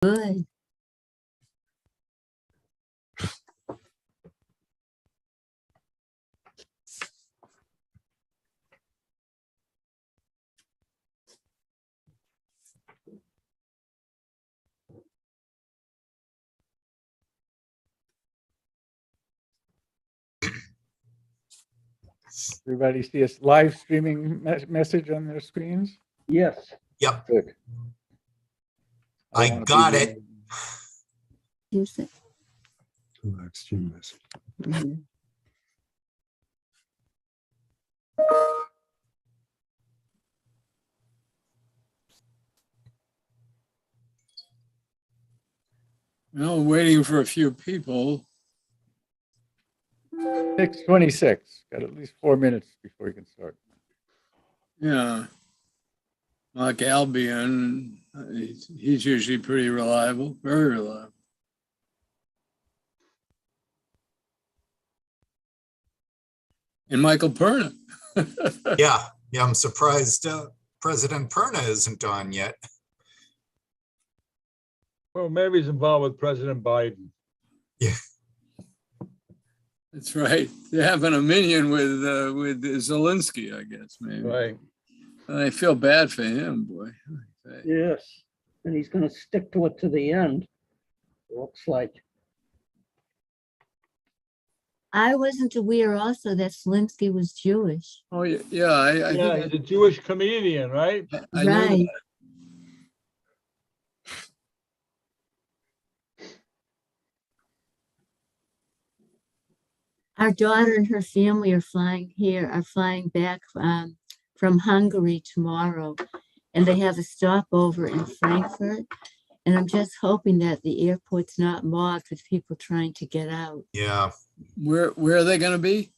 Good. Everybody see a live streaming message on their screens? Yes. Yep, Good. I don't wanna got be it. Use it. Live stream this. Mhm. Well, waiting for a few people. 6:26. Got at least 4 minutes before we can start. Yeah. Like Albion, he's usually pretty reliable, very reliable. And Michael Perna. Yeah, I'm surprised President Perna isn't on yet. Well, maybe he's involved with President Biden. Yeah, That's right. They're having a minion with Zelensky, I guess, maybe. Right. I feel bad for him, boy. Yes, and he's gonna stick to it to the end. Looks like. I wasn't aware also that Slimsky was Jewish. Oh, yeah, I Yeah, think he's a Jewish comedian, right? I knew Right. that. Our daughter and her family are flying back from Hungary tomorrow. And they have a stopover in Frankfurt. And I'm just hoping that the airport's not mobbed with people trying to get out. yeah. Where are they going to be?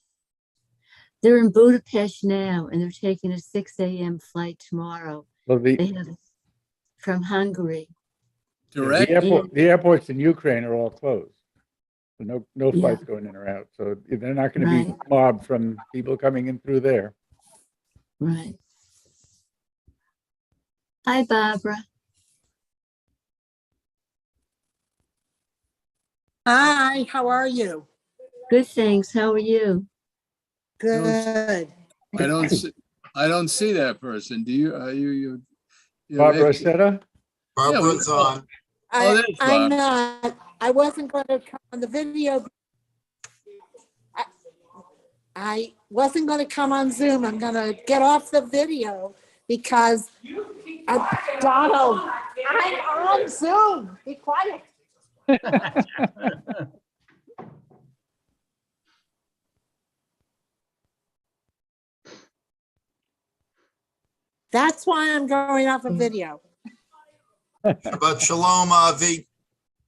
They're in Budapest now, and they're taking a 6 a.m. flight tomorrow. Well, They have from Hungary. Direct? the airports in Ukraine are all closed. So no Yeah. flights going in or out. So they're not going to be Right. mobbed from people coming in through there. Right. Hi, Barbara. Hi, how are you? Good, thanks. How are you? Good. I don't see that person. Do you? Are you Barbara Setta? Barbara's on. Oh, there's I'm Bob. not, I wasn't going to come on the video. I wasn't going to come on Zoom. I'm going to get off the video because Donald, I'm on Zoom. Be quiet. That's why I'm going off a video. Shabbat Shalom, Avi.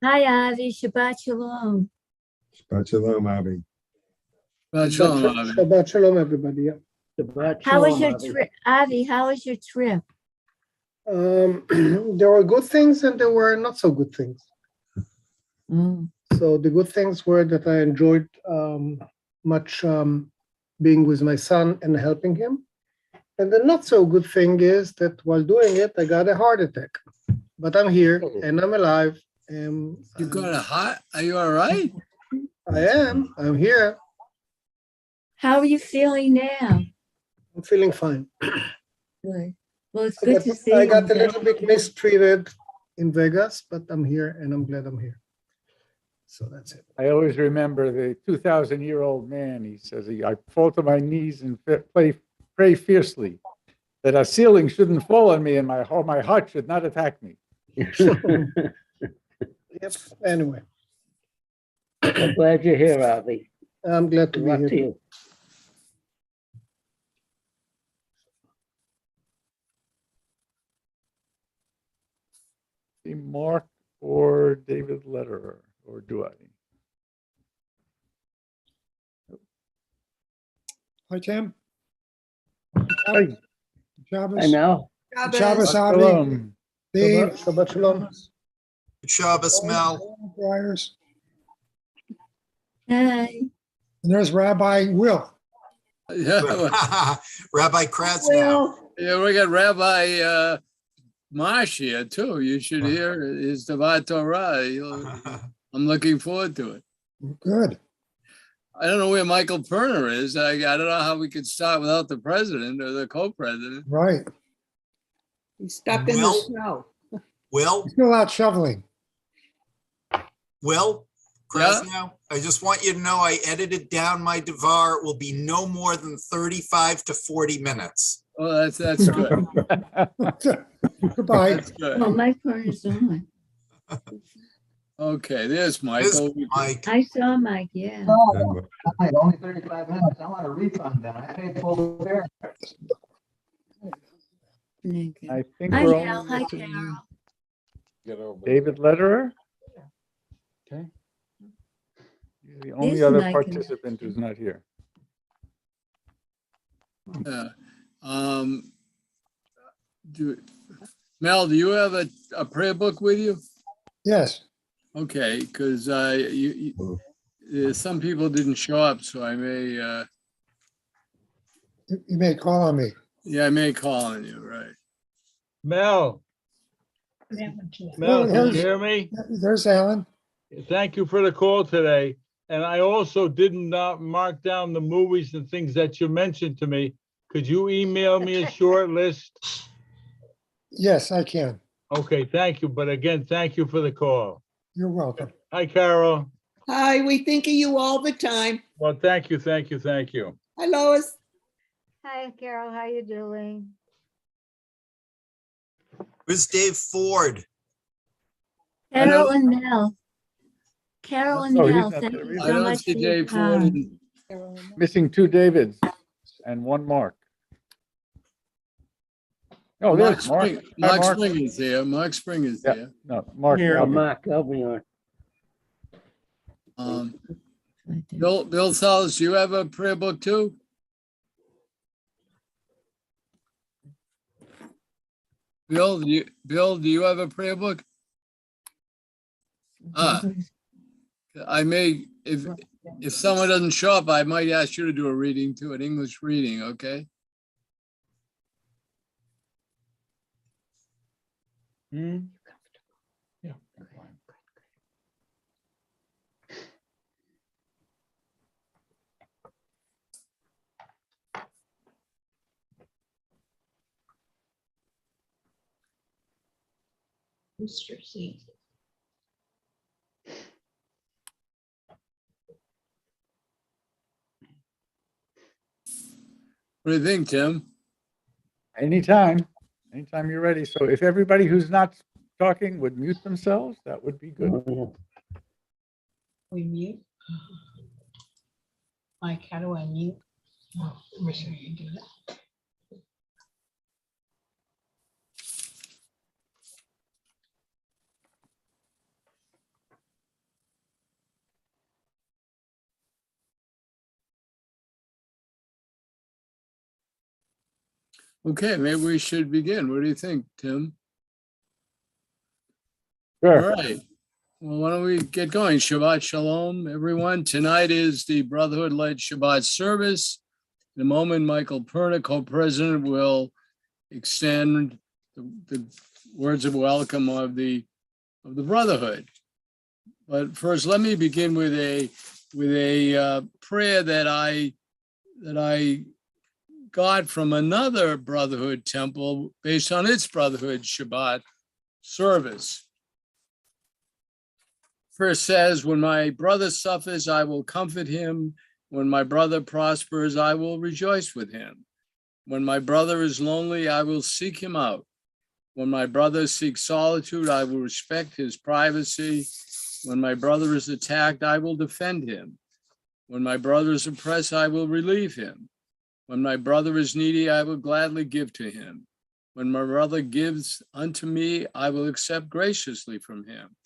Hi, Avi. Shabbat Shalom. Shabbat shalom, Avi. Shalom, Avi. Shabbat shalom, everybody. Yeah. Shabbat How was shalom, your Avi. trip? Avi, how was your trip? There were good things and there were not so good things. Mm. So the good things were that I enjoyed much being with my son and helping him. And the not so good thing is that while doing it, I got a heart attack. But I'm here and I'm alive. And You got a hot? Are you all right? I'm here. How are you feeling now? I'm feeling fine. Good. Well, it's I good got, to see I you. got a little bit mistreated in Vegas, but I'm here and I'm glad I'm here. So that's it. I always remember the 2,000-year-old man. He says, I fall to my knees and pray fiercely that a ceiling shouldn't fall on me and my heart should not attack me. Yep. Anyway, I'm glad you're here, Avi. I'm glad to Good be luck here. to you. See Mark or David Letterer, or do I? Hi, Tim. Hi. I Shabbos. know. Shabbos, Avi. Shalom. Dave. Shabbat shalom. Shabbos, Mel. Briars. Hi. And there's Rabbi Will. Yeah, Rabbi Kratz now. yeah. We got Rabbi Marsh here too. You should hear his Devat Torah. I'm looking forward to it. Good. I don't know where Michael Perner is. I don't know how we could start without the president or the co-president. Right. He's stuck in the Well- snow. Will, Still out shoveling. Will, Krasnow, I just want you to know I edited down my Devar. It will be no more than 35 to 40 minutes. Oh, that's good. Goodbye. That's good. Well, my phone is on. Okay, there's This Michael. Mike, I saw Mike, yeah. Only 35 minutes. I want a refund then. I paid full fare. Okay. I think Hi, we're Al. only Hi, missing Carol. David Lederer. Okay. He's the only There's other Mike in- participant who's not here. Mel, do you have a prayer book with you? Yes. Okay, because some people didn't show up, so I may, You may call on me. I may call on you, right? Mel. Mel, can you hear me? There's Alan. Thank you for the call today. And I also didn't mark down the movies and things that you mentioned to me. Could you email me a short list? Yes, I can. Okay, thank you. But again, thank you for the call. You're welcome. Hi, Carol. Hi, we think of you all the time. Well, thank you, thank you, thank you. Hi, Lois. Hi, Carol. How you doing? where's Dave Ford? Carol and Mel. Carol and Oh, he's Mel, not thank there you either. I so don't much for see your Dave Ford. time. Missing 2 Davids and 1 Mark. Oh, there's Mark. Hi, Mark Mark. Spring is there. Mark Spring is Yeah. there. No, Mark. Here, Albert. Mark Albion. Bill Salas, do you have a prayer book too? Bill, do you have a prayer book? I may, if someone doesn't show up, I might ask you to do a reading too, an English reading, okay? Booster seat. What do you think, Tim? Anytime you're ready. So if everybody who's not talking would mute themselves, that would be good. We mute. Mike, how do I mute? Oh, let me show you do that. Okay, maybe we should begin. What do you think, Tim? Sure. All right. Well, why don't we get going? Shabbat Shalom, everyone. Tonight is the Brotherhood-led Shabbat service. In a moment, Michael Perna, co-president, will extend the words of welcome of the Brotherhood. But first, let me begin with a prayer that I got from another Brotherhood temple based on its Brotherhood Shabbat service. First says, when my brother suffers, I will comfort him. When my brother prospers, I will rejoice with him. When my brother is lonely, I will seek him out. When my brother seeks solitude, I will respect his privacy. When my brother is attacked, I will defend him. When my brother is oppressed, I will relieve him. When my brother is needy, I will gladly give to him. When my brother gives unto me, I will accept graciously from him.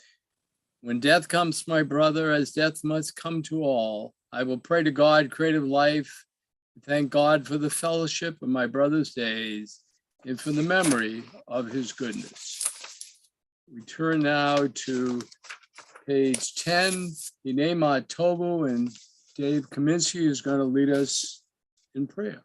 When death comes to my brother, as death must come to all, I will pray to God, creator of life, and thank God for the fellowship of my brother's days and for the memory of his goodness. We turn now to page 10, Hinema Tobu, and Dave Kaminsky is going to lead us in prayer.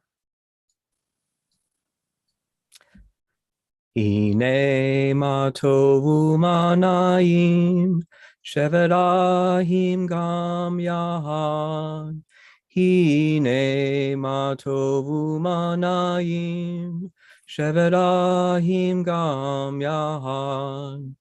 Hine ma tovu manayim, shevet ahim gam yahad. Hine ma tovu manayim, shevet ahim gam yahad.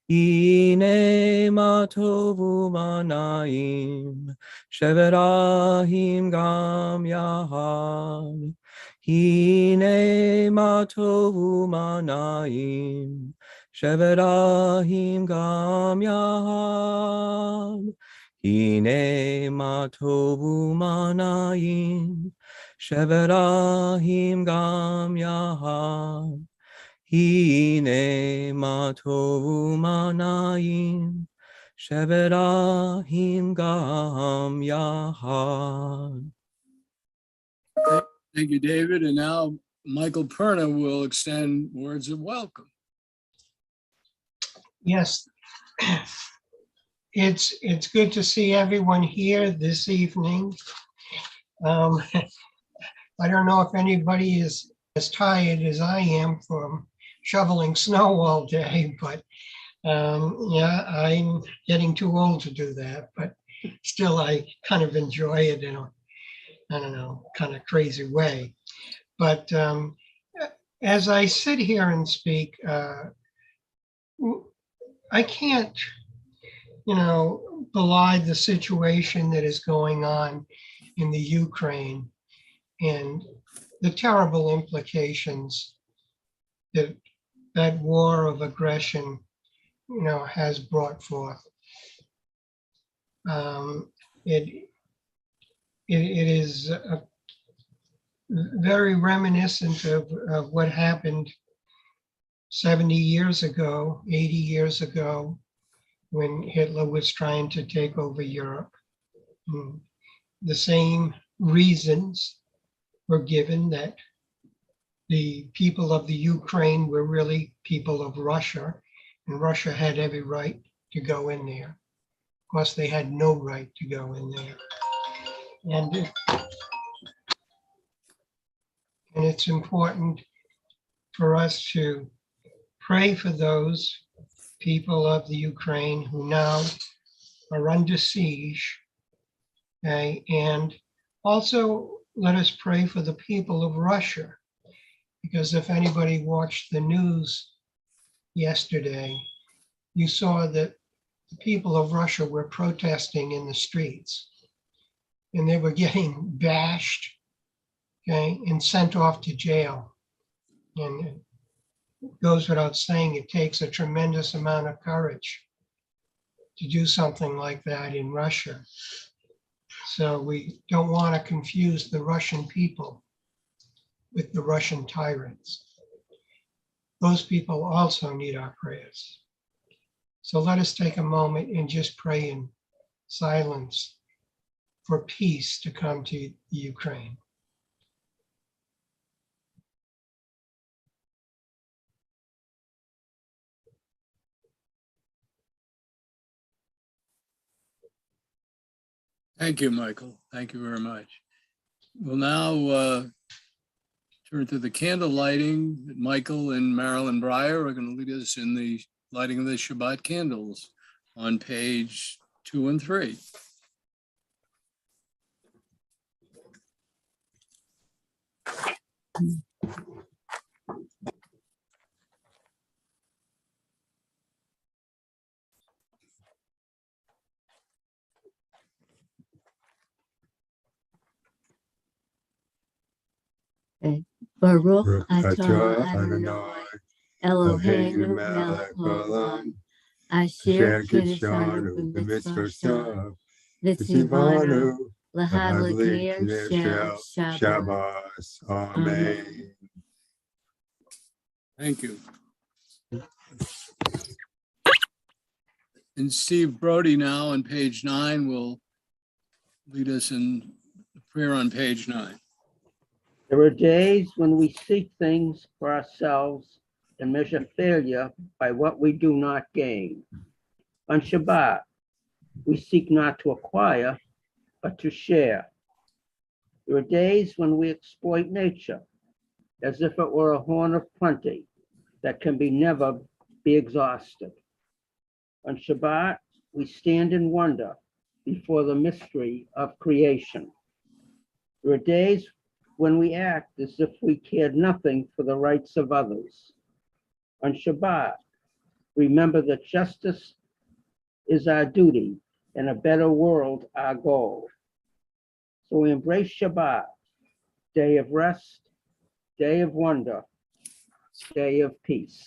Hine ma tovu manayim, shevet ahim gam yahad. Hine ma tovu manayim, shevet ahim gam yahad. Hine ma tovu manayim, shevet ahim gam yahad. Hine ma tovu manayim, shevet ahim gam yahad. Thank you, David. And now Michael Perna will extend words of welcome. Yes. It's good to see everyone here this evening. I don't know if anybody is as tired as I am from shoveling snow all day, but yeah, I'm getting too old to do that, but still I kind of enjoy it in a, I don't know, kind of crazy way. But as I sit here and speak, I can't, belie the situation that is going on in the Ukraine and the terrible implications that that war of aggression, has brought forth. It is very reminiscent of what happened 70 years ago, 80 years ago, when Hitler was trying to take over Europe. The same reasons were given, that the people of the Ukraine were really people of Russia, and Russia had every right to go in there. Of course, they had no right to go in there. And it's important for us to pray for those people of the Ukraine who now are under siege. Okay? And also let us pray for the people of Russia, because if anybody watched the news yesterday, you saw that the people of Russia were protesting in the streets, and they were getting bashed, okay, and sent off to jail. And it goes without saying, it takes a tremendous amount of courage to do something like that in Russia. So we don't want to confuse the Russian people with the Russian tyrants. Those people also need our prayers. So let us take a moment and just pray in silence for peace to come to the Ukraine. Thank you, Michael. Thank you very much. We'll now turn to the candle lighting. Michael and Marilyn Breyer are going to lead us in the lighting of the Shabbat candles on page 2 and 3. Baruch atah atah Adonai Eloheinu Eloheinu melech melech haolam, haolam, asher asher kiddushanu kiddushanu b'mitzvotav, b'mitzvotav, v'tzivanu v'tzivanu lahadlik ner lahadlik shel shel Shabbat. Shabbos. Amen. Thank you. And Steve Brody now on page 9 will lead us in prayer on page 9. There are days when we seek things for ourselves and measure failure by what we do not gain. On Shabbat, we seek not to acquire, but to share. There are days when we exploit nature as if it were a horn of plenty, that can never be exhausted. On Shabbat, we stand in wonder before the mystery of creation. There are days when we act as if we cared nothing for the rights of others. On Shabbat, remember that justice is our duty and a better world our goal. So we embrace Shabbat, day of rest, day of wonder, day of peace.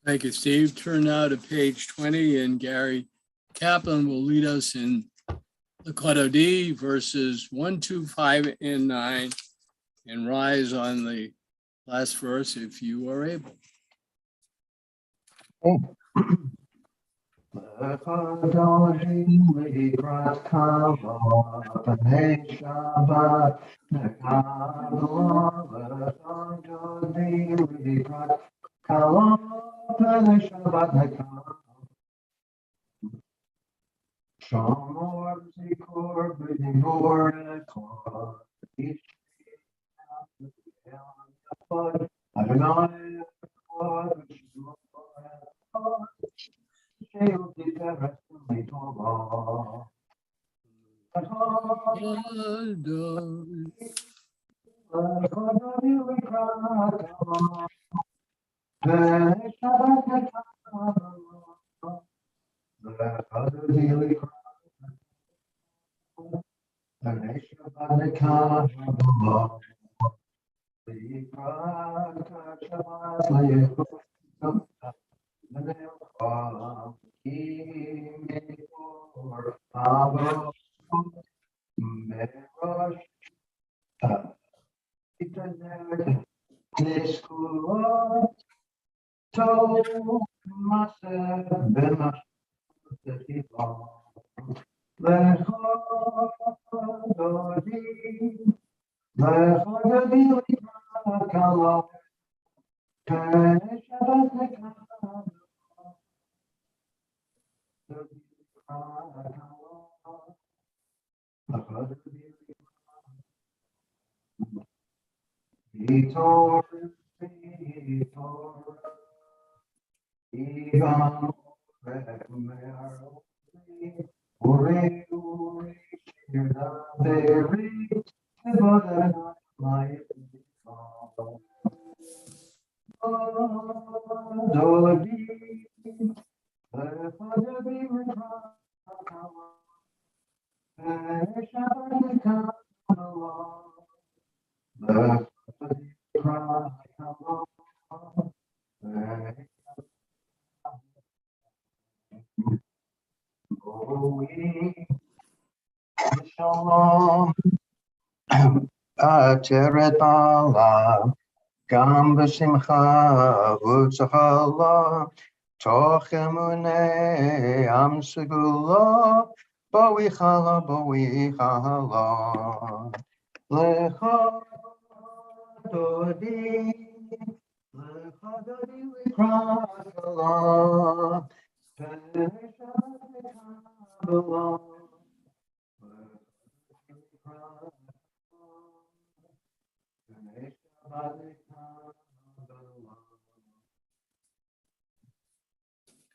Thank you, Steve. Turn now to page 20, and Gary Kaplan will lead us in the Kodo D, verses 1, 2, 5, and 9, and rise on the last verse if you are able. Shalom, Ateret Bala, Gam B'Simcha, V'Tzachala, Toch Emunei, Am Segula, Bo'ichala, Bo'ichala, Lecha Dodi, Lecha Dodi L'Krakala, Penesha L'Krakala.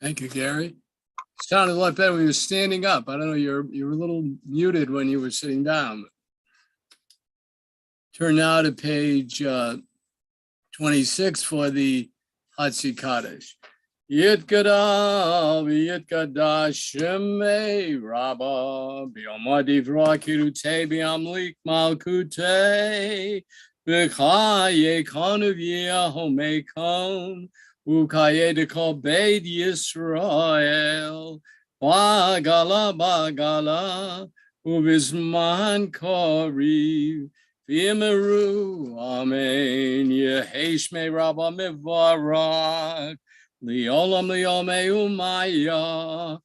Thank you, Gary. Sounded a lot better when you were standing up. I don't know, you were a little muted when you were sitting down. Turn now to page 26 for the Hatzi Kaddish. Yitkada v'yitkada shemei rabba b'yom adivra kirutei b'yam lik malkutei v'chaye kanu v'yahomei kon ukaye dekol beit Yisrael bagala uvizman koriv v'yimeru amen yeheshmei rabba mivarak Liolam liomei umaya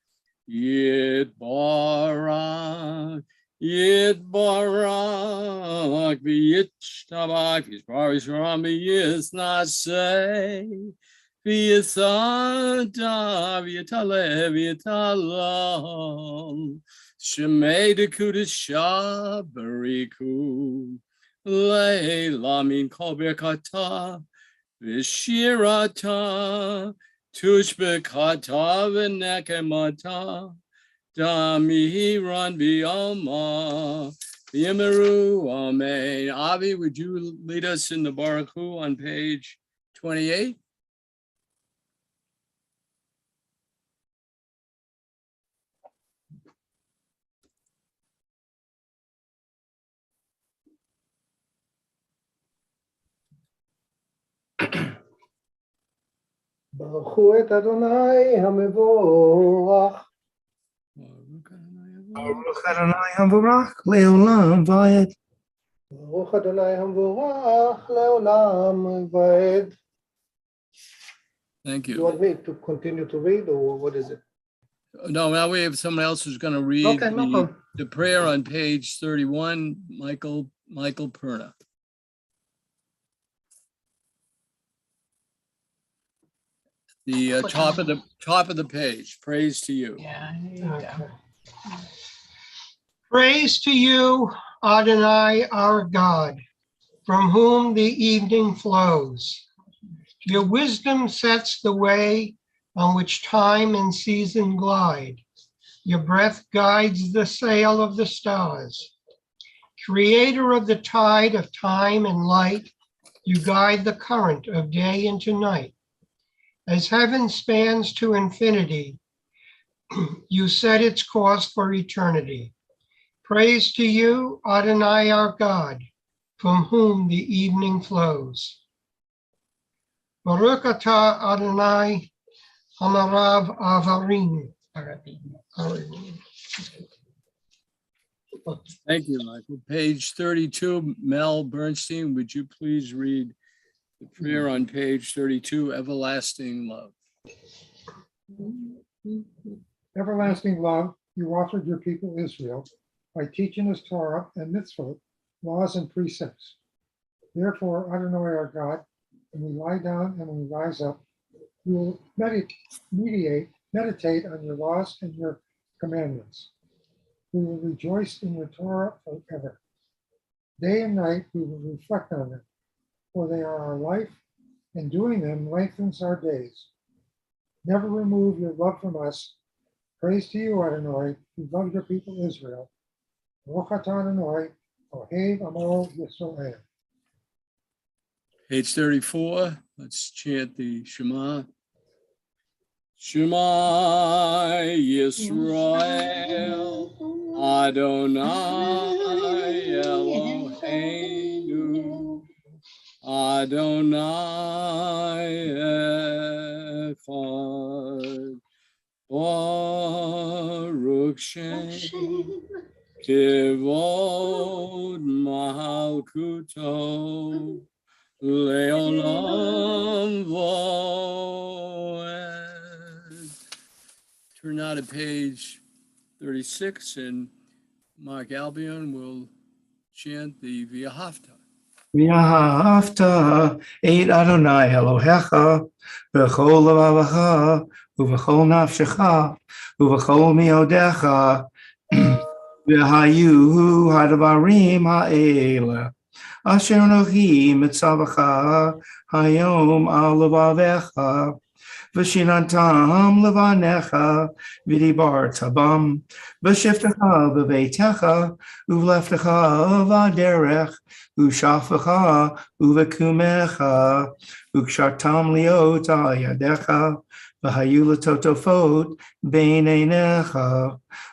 Yitbarak v'yitztabak v'yisbaris ram v'yisnasei v'yisada v'yitale v'yitalam Shemei dekudisha bariku Leila min kol birkata Vishirata, Tushbekata, Venekemata, Damihiran Bialma, Yamaru, Amen. Avi, would you lead us in the Baruch Hu on page 28? ברכו את אדוני המבורך. Baruch Adonai Hamvarach Leolam Vayed. ברוך אדוני המבורך לעולם ועד. Thank You you. want me to continue to read or what is it? No, now we have someone else who's going to read Okay, no problem. the prayer on page 31, Michael Perna. The top of the page. Praise to you. Okay. Praise to you, Adonai, our God, from whom the evening flows. Your wisdom sets the way on which time and season glide. Your breath guides the sail of the stars. Creator of the tide of time and light, you guide the current of day into night. As heaven spans to infinity, you set its course for eternity. Praise to you, Adonai, our God, from whom the evening flows. Baruch atah Adonai, Hamarav Avarim. Thank you, Michael. Page 32, Mel Bernstein, would you please read the prayer on page 32, Everlasting Love? Everlasting love, you offered your people Israel by teaching us Torah and mitzvot, laws and precepts. Therefore, Adonai our God, when we lie down and when we rise up, we will meditate on your laws and your commandments. We will rejoice in your Torah forever. Day and night we will reflect on them, for they are our life, and doing them lengthens our days. Never remove your love from us. Praise to you, Adonai, who love your people Israel. Baruch atah Adonai, Ohev Amo Yisrael. Page 34, let's chant the Shema. Shema Yisrael, Adonai Eloheinu, Adonai Echad, Baruch Shem, Kivod Malkuto, Leolam Voed. Turn now to page 36, and Mark Albion will chant the V'ahavta. V'ahavta et Adonai Elohecha b'chol levavecha u'b'chol nafshecha u'b'chol miodecha v'hayu hadvarim ha'ele asher Anochi mitzavacha hayom al levavecha v'shinantam levanecha v'dibarta bam v'shiftecha b'beitecha u'v'leftecha v'aderech u'shafecha u'v'kumecha u'kshartam liot al yadecha v'hayu l'totofot b'neinecha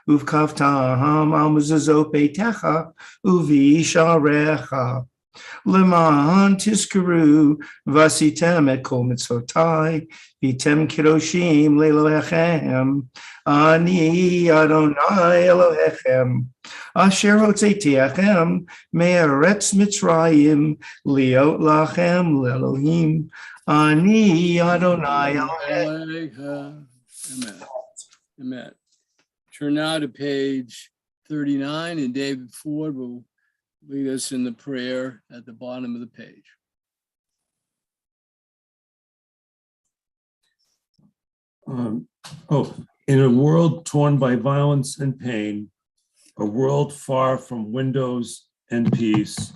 u'v'kavtam al mezuzot beitecha u'v'isharecha Leman tiskaru vasitem et kol mitzvotai vitem kiroshim lelohechem ani Adonai Elohechem asher hotzetiachem me'eretz Mitzrayim liot lachem lelohim ani Adonai Elohechem. Amen. Amen. Turn now to page 39, and David Ford will lead us in the prayer at the bottom of the page. In a world torn by violence and pain, a world far from windows and peace,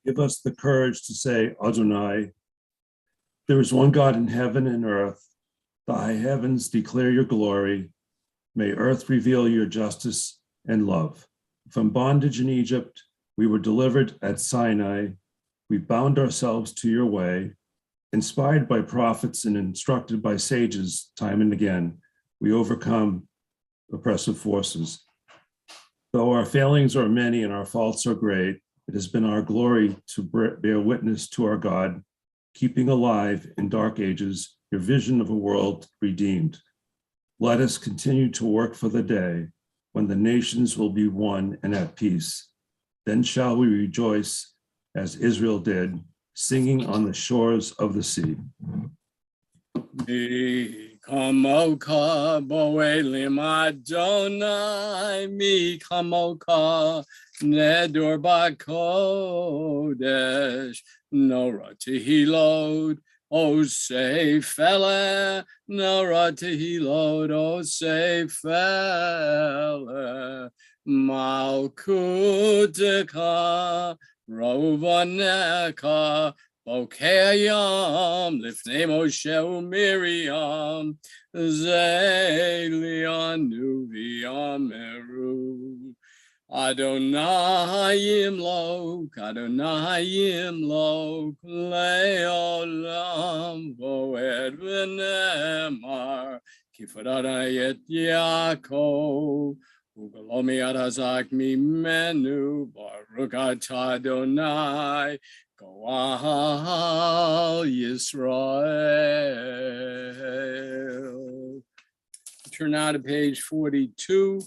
give us the courage to say, Adonai, There is one God in heaven and earth. The high heavens declare your glory. May earth reveal your justice and love. From bondage in Egypt, we were delivered at Sinai. We bound ourselves to your way. Inspired by prophets and instructed by sages time and again, we overcome oppressive forces. Though our failings are many and our faults are great, it has been our glory to bear witness to our God, keeping alive in dark ages your vision of a world redeemed. Let us continue to work for the day when the nations will be one and at peace. Then shall we rejoice as Israel did, singing on the shores of the sea. Mi kamoka boelim Adonai, mi kamoka nedor bakodesh, nora tehilot, o seifele, nora tehilot, o seifele, malkuteka, rovaneka, Bokeyam, Lifnei Moshe Miriam, Zelianu v'yameru, Adonai Yimlok, Adonai Yimlok, Leolam voed v'nemar, Kifod Adonai et Yaakov, Ugalomi Adazak mimenu, Baruch atah Adonai, Goal Yisrael. Turn now to page 42.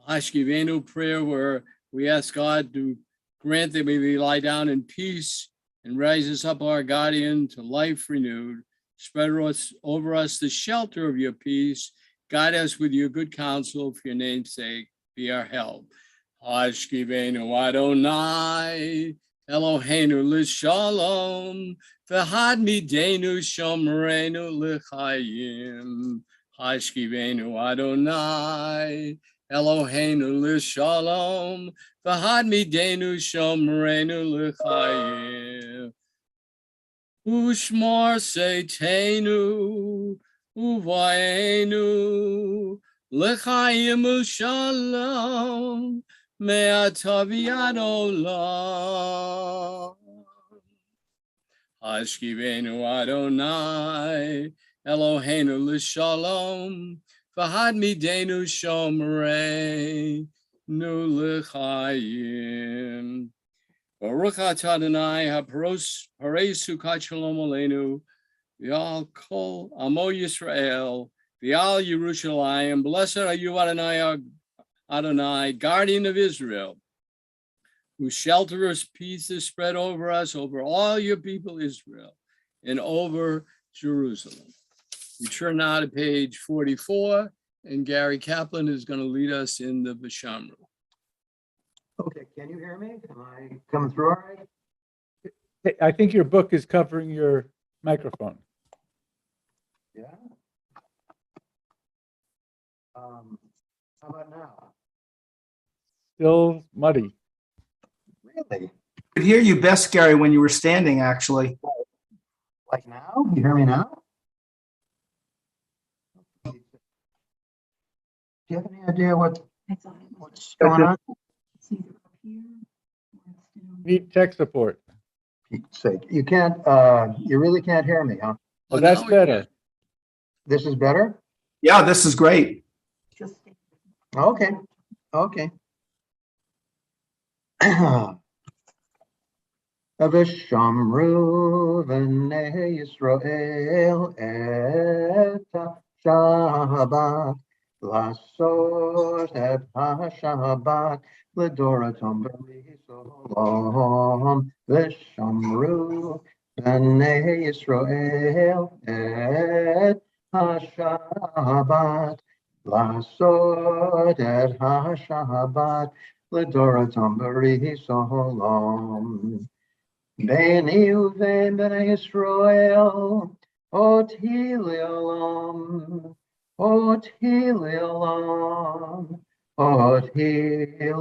Hashkivenu prayer, where we ask God to grant that we may lie down in peace and raise us up, our guardian, to life renewed. Spread over us the shelter of your peace. Guide us with your good counsel, for your name's sake. Be our help. Hashkivenu Adonai, Eloheinu l'shalom, v'had midenu shomreinu l'chayim. Hashkivenu Adonai, Eloheinu l'shalom, v'had midenu shomreinu l'chayim. Ushmar seitenu, uvayenu, l'chayim u'shalom, Me'ataviad olam. Hashkivenu Adonai, Eloheinu l'shalom, v'had midenu shomreinu l'chayim. Baruch atah Adonai, haparesu kat shalom aleinu, v'al kol amo Yisrael, v'al Yerushalayim. Blessed are you, Adonai, guardian of Israel, whose shelterous peace is spread over us, over all your people Israel, and over Jerusalem. We turn now to page 44, and Gary Kaplan is going to lead us in the Vishamru. Okay, can you hear me? Am I coming through all right? I think your book is covering your microphone. Yeah. How about now? Still muddy. Really? I could hear you best, Gary, when you were standing, actually. Like now? You hear me now? Do you have any idea what's going on? Need tech support. Pete's sake. You can't, you really can't hear me, huh? Oh, that's better. This is better? Yeah, this is great. Okay, okay. V'shamru v'nei Yisrael et Shabbat, l'asor et ha-Shabbat, l'doratom b'risolom. V'shamru v'nei Yisrael et ha-Shabbat, l'asor et ha-Shabbat, l'doratom b'risolom. Beni uvein b'nei Yisrael, oti le'olam, oti le'olam, oti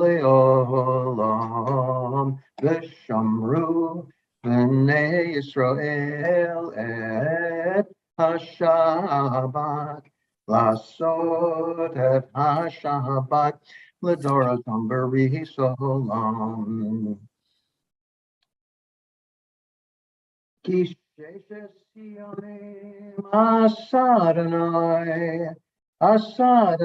le'olam, v'shamru B'nei Yisrael et HaShabbat, Lasot et HaShabbat, L'doratam b'ris olam. Ki sheshes yamim asa Adonai, asa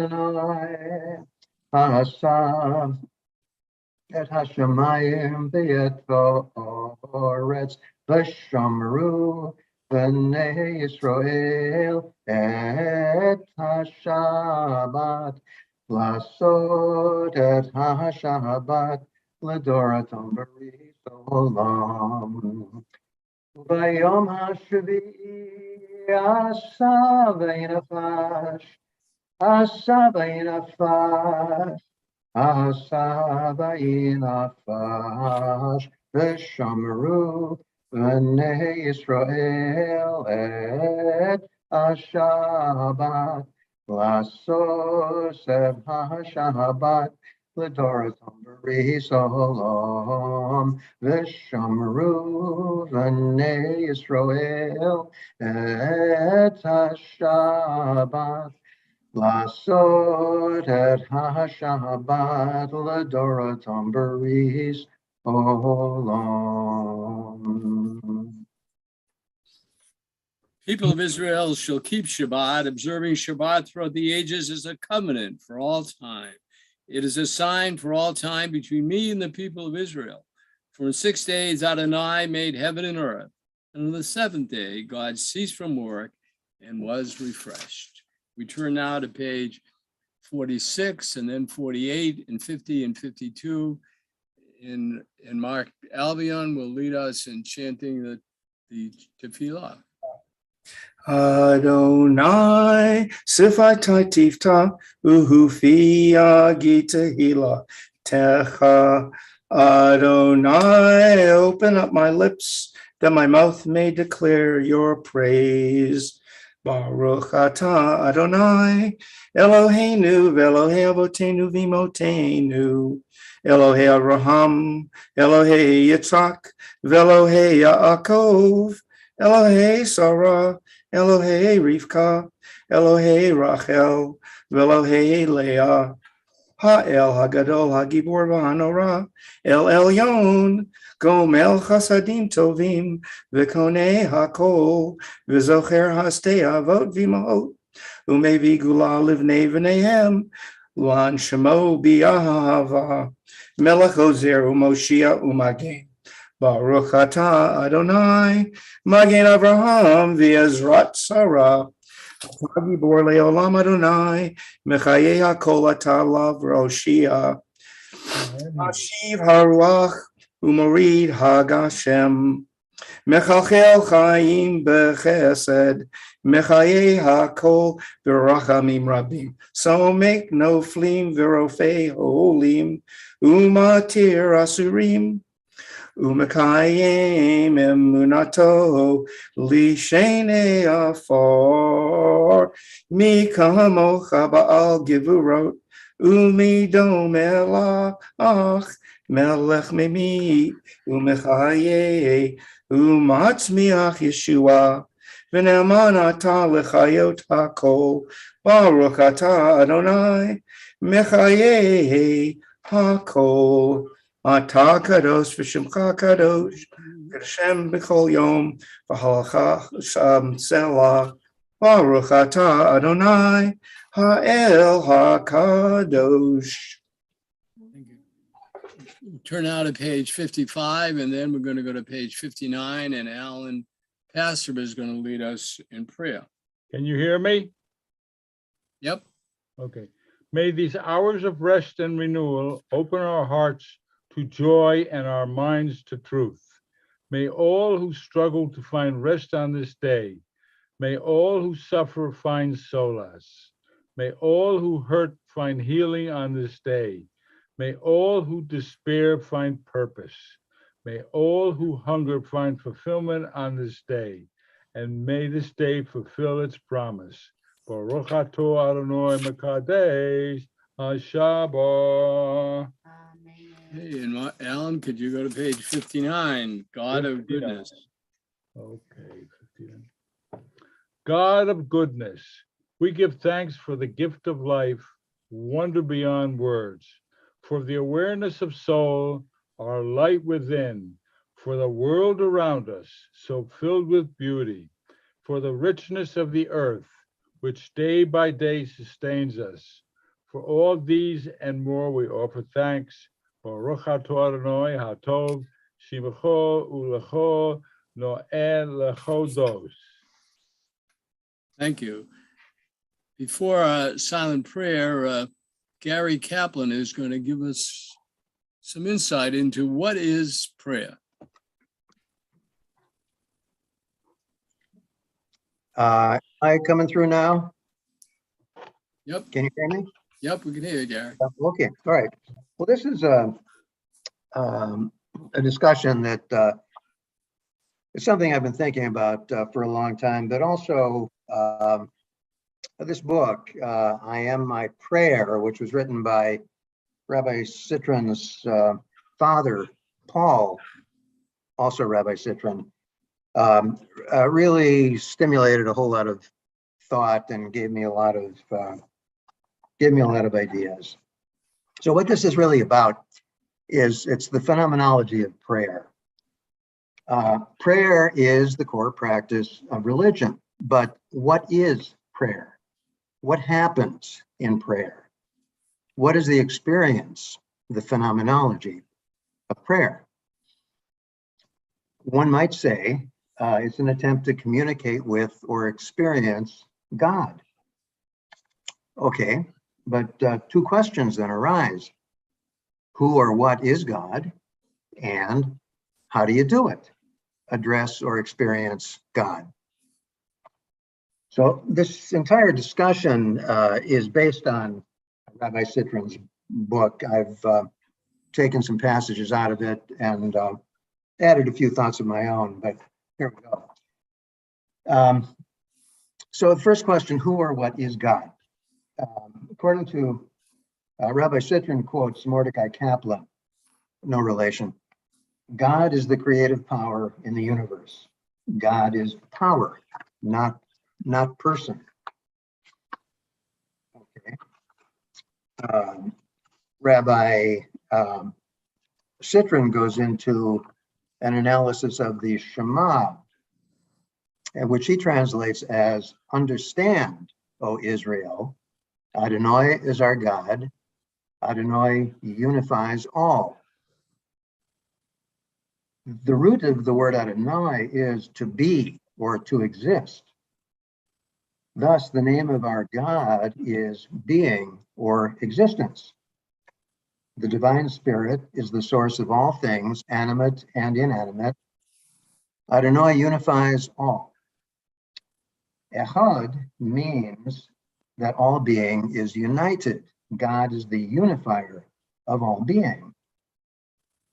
et hashamayim v'et ha'oretz v'shamru b'nei Yisrael et hashabat lasot et hashabat l'doratam b'ris olam. V'yom hashvi'i asa v'nafash, asa v'nafash, asa v'nafash, v'shamru b'nei Yisrael et hashabat, lasos et hashabat, l'doratam b'ris olam, v'shamru b'nei Yisrael et hashabat, Lasot et hashabat l'doratam b'ris olam. People of Israel shall keep Shabbat. Observing Shabbat throughout the ages is a covenant for all time. It is a sign for all time between me and the people of Israel. For in 6 days Adonai made heaven and earth, and on the seventh day God ceased from work and was refreshed. We turn now to page 46 and then 48 and 50 and 52. And Mark Albion will lead us in chanting the tefillah. Adonai, Sifatai Tifta, Uhufia Gitahila, Techa. Adonai, open up my lips, that my mouth may declare your praise. Baruch atah Adonai, Eloheinu, Ve'Elohei Avotenu V'Imotenu, Elohei Abraham, Elohei Yitzhak, Ve'Elohei Yaakov, Elohei Sarah, Elohei Rivka, Elohei Rachel, Ve'Elohei Leah, Ha'el Hagadol Hagibor V'Hanora, El Elyon, Gomel Chasadim Tovim, V'Konei Hakol, V'Zocher Hastei Avot V'Imahot, Umevi Gula Livnei V'Neihem, Lan Shemo B'Ahava, Melech Ozer U'Moshia U'Magen. Baruch atah Adonai, Magen Avraham v'Ezrat Sarah, Gibor le'olam Adonai, Mechayei hakol atah lav roshia, Ashiv haruach u'morid hagashem, Mechalchel chaim b'chesed, Mechayei hakol v'rachamim rabim. So make no flim v'rofei holim, u'matir asurim, U'mekayim emunato l'shenei afor, mi kamocha ba'al gevurot, u'midom elach melech mimi, u'mechayei u'matzmiach Yeshua, v'ne'eman atah l'chayot hakol, Baruch atah Adonai, mechayei hakol. Atah kadosh v'shemcha kadosh, v'Hashem b'chol yom, v'halacha selah, Baruch atah Adonai, ha'el ha'kadosh. Turn now to page 55, and then we're going to go to page 59, and Alan Pastor is going to lead us in prayer. Can you hear me? Yep. Okay. May these hours of rest and renewal open our hearts to joy and our minds to truth. May all who struggle to find rest on this day, may all who suffer find solace. May all who hurt find healing on this day. May all who despair find purpose. May all who hunger find fulfillment on this day. And may this day fulfill its promise. Baruch atah Adonai Mekadesh HaShabbat. Amen. Hey, and Alan, could you go to page 59? God of goodness. Okay. 59. God of goodness, we give thanks for the gift of life, wonder beyond words, for the awareness of soul, our light within, for the world around us, so filled with beauty, for the richness of the earth, which day by day sustains us. For all these and more, we offer thanks. Baruch atah Adonai hatov, shimecho ulecho noel lechodos. Thank you. Before silent prayer, Gary Kaplan is going to give us some insight into what is prayer. Am I coming through now? Yep. Can you hear me? Yep, we can hear you, Gary. Okay, all right. Well, this is a discussion that is something I've been thinking about for a long time, but also this book, I Am My Prayer, which was written by Rabbi Citron's father, Paul, also Rabbi Citron, really stimulated a whole lot of thought and gave me a lot of ideas. So what this is really about is it's the phenomenology of prayer. Prayer is the core practice of religion, but what is prayer? What happens in prayer? What is the experience, the phenomenology of prayer? One might say it's an attempt to communicate with or experience God. Okay, but two questions then arise. Who or what is God? And how do you do it? Address or experience God. So this entire discussion is based on Rabbi Citron's book. I've taken some passages out of it and added a few thoughts of my own, but here we go. So the first question, who or what is God? According to Rabbi Citron quotes Mordecai Kaplan, no relation. God is the creative power in the universe. God is power, not person. Okay. Rabbi Citron goes into an analysis of the Shema, which he translates as, understand, O Israel, Adonai is our God, Adonai unifies all. The root of the word Adonai is to be or to exist. Thus, the name of our God is being or existence. The divine spirit is the source of all things, animate and inanimate. Adonai unifies all. Echad means that all being is united. God is the unifier of all being.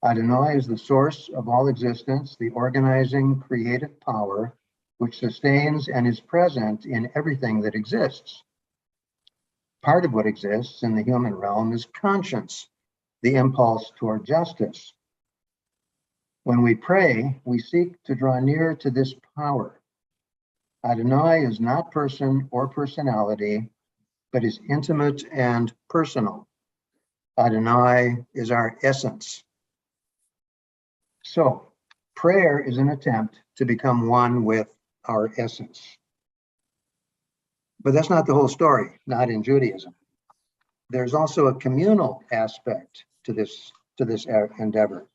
Adonai is the source of all existence, the organizing creative power which sustains and is present in everything that exists. Part of what exists in the human realm is conscience, the impulse toward justice. When we pray, we seek to draw near to this power. Adonai is not person or personality, but is intimate and personal. Adonai is our essence. So, prayer is an attempt to become one with our essence. But that's not the whole story, not in Judaism. There's also a communal aspect to this endeavor.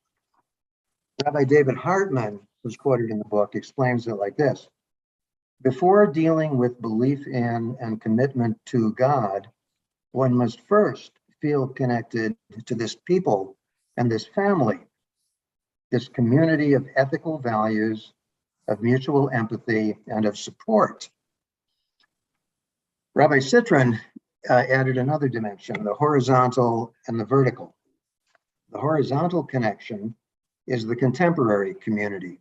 Rabbi David Hartman, who's quoted in the book, explains it like this. Before dealing with belief in and commitment to God, one must first feel connected to this people and this family, this community of ethical values, of mutual empathy, and of support. Rabbi Citron added another dimension, the horizontal and the vertical. The horizontal connection is the contemporary community.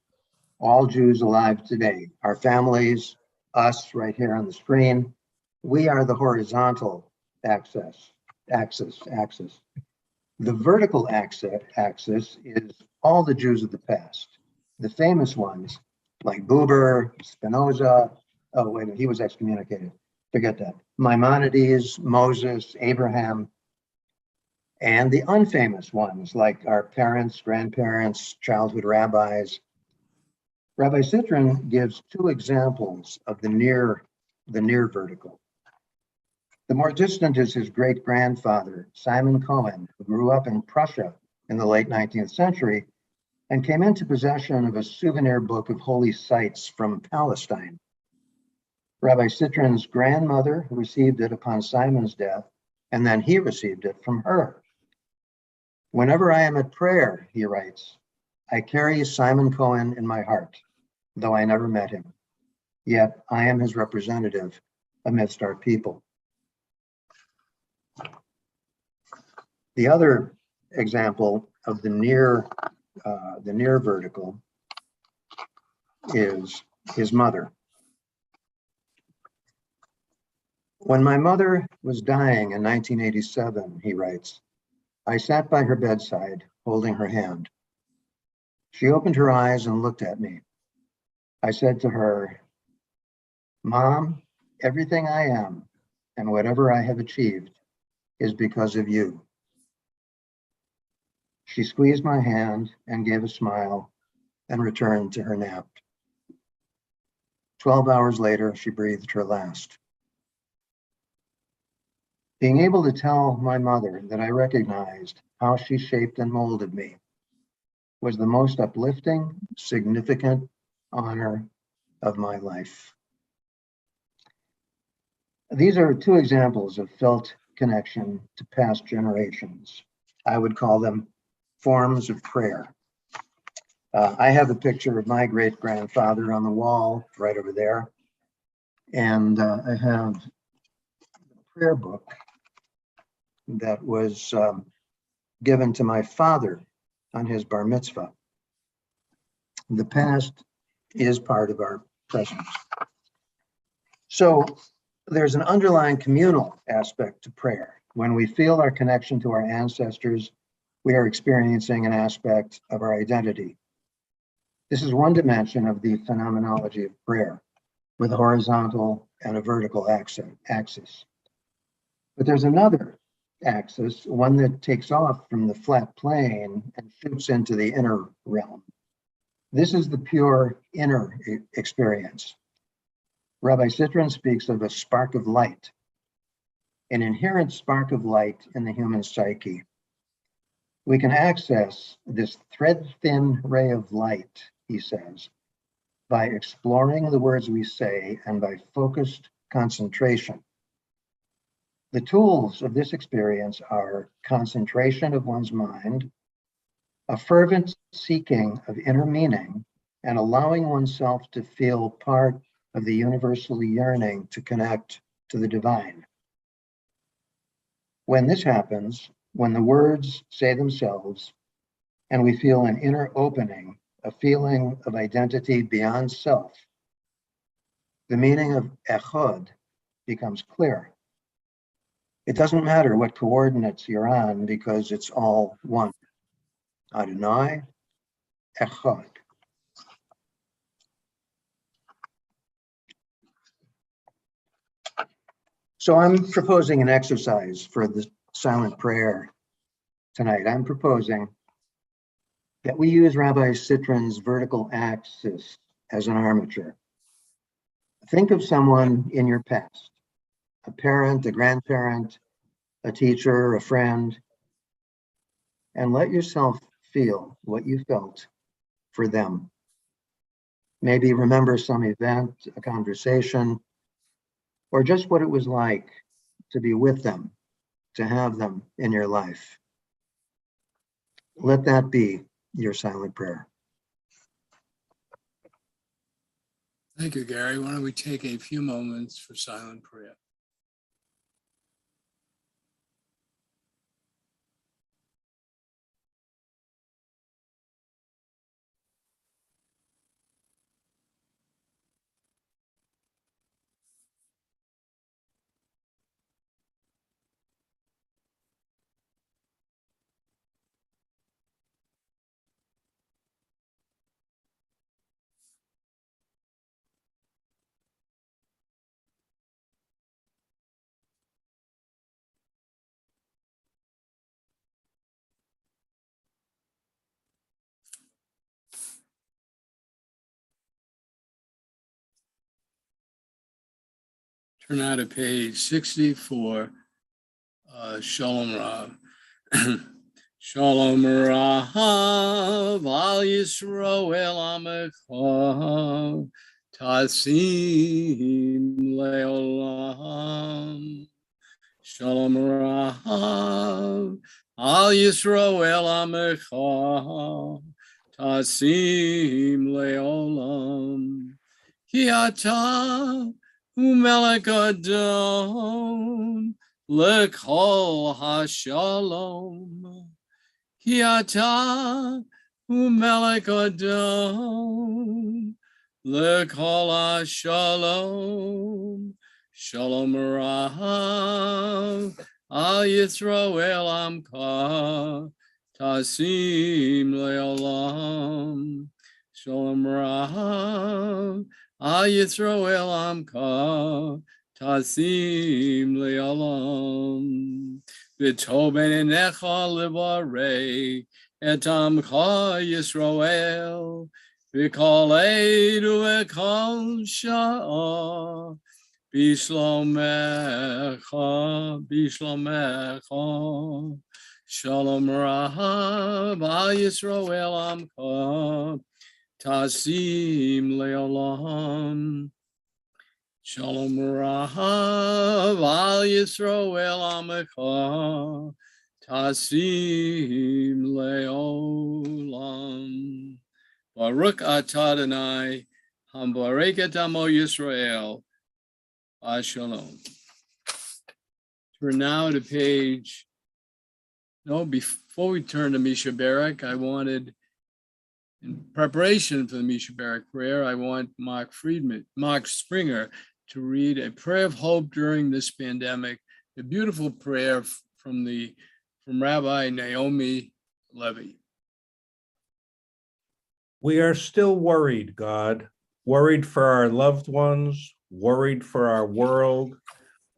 All Jews alive today, our families, us right here on the screen, we are the horizontal axis. The vertical axis is all the Jews of the past, the famous ones like Buber, Spinoza. Oh, wait, he was excommunicated. Forget that. Maimonides, Moses, Abraham, and the unfamous ones like our parents, grandparents, childhood rabbis. Rabbi Citrin gives two examples of the near vertical. The more distant is his great-grandfather, Simon Cohen, who grew up in Prussia in the late 19th century and came into possession of a souvenir book of holy sites from Palestine. Rabbi Citrin's grandmother received it upon Simon's death, and then he received it from her. Whenever I am at prayer, he writes, I carry Simon Cohen in my heart, though I never met him. Yet I am his representative amidst our people. The other example of the near vertical is his mother. When my mother was dying in 1987, he writes, I sat by her bedside, holding her hand. She opened her eyes and looked at me. I said to her, Mom, everything I am and whatever I have achieved is because of you. She squeezed my hand and gave a smile and returned to her nap. 12 hours later, she breathed her last. Being able to tell my mother that I recognized how she shaped and molded me was the most uplifting, significant honor of my life. These are two examples of felt connection to past generations. I would call them forms of prayer. I have a picture of my great-grandfather on the wall right over there. And I have a prayer book that was given to my father on his bar mitzvah. The past is part of our present. So there's an underlying communal aspect to prayer. When we feel our connection to our ancestors, we are experiencing an aspect of our identity. This is one dimension of the phenomenology of prayer, with a horizontal and a vertical axis. But there's another axis, one that takes off from the flat plane and shoots into the inner realm. This is the pure inner experience. Rabbi Citrin speaks of a spark of light, an inherent spark of light in the human psyche. We can access this thread-thin ray of light, he says, by exploring the words we say and by focused concentration. The tools of this experience are concentration of one's mind, a fervent seeking of inner meaning, and allowing oneself to feel part of the universal yearning to connect to the divine. When this happens, when the words say themselves, and we feel an inner opening, a feeling of identity beyond self, the meaning of echad becomes clear. It doesn't matter what coordinates you're on because it's all one. Adonai, echad. So I'm proposing an exercise for the silent prayer tonight. I'm proposing that we use Rabbi Citrin's vertical axis as an armature. Think of someone in your past, a parent, a grandparent, a teacher, a friend, and let yourself feel what you felt for them. Maybe remember some event, a conversation, or just what it was like to be with them, to have them in your life. Let that be your silent prayer. Thank you, Gary. Why don't we take a few moments for silent prayer? Turn out to page 64, Shalom Rav. Shalom Rav al Yisroel Amecha Tasim Leolam. Shalom Rav al Yisroel Amecha Tasim Leolam. Ki ata umelech adon lekol hashalom. Ki ata umelech adon lekol hashalom. Shalom Rav al Yisroel amka tasim leolam. Shalom Rav al Yisroel amka tasim leolam. V'tov beinecha livarei et amcha Yisroel v'kol edu v'kol sha'ah bishlomecha bishlomecha. Shalom Rav al Yisroel amka tasim leolam. Shalom Rav al Yisroel amecha tasim leolam. Baruch atah Adonai hambarek et amo Yisrael. Shalom. Turn now to page. No, before we turn to Misha Barak, I wanted, in preparation for the Misha Barak prayer, I want Mark Springer, to read a prayer of hope during this pandemic, a beautiful prayer from Rabbi Naomi Levy. We are still worried, God, worried for our loved ones, worried for our world.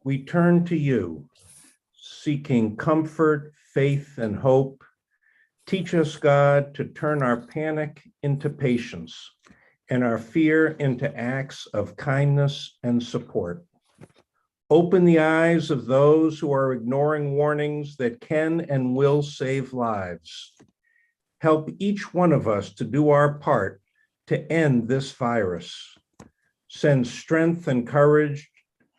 We turn to you, seeking comfort, faith, and hope. Teach us, God, to turn our panic into patience and our fear into acts of kindness and support. Open the eyes of those who are ignoring warnings that can and will save lives. Help each one of us to do our part to end this virus. Send strength and courage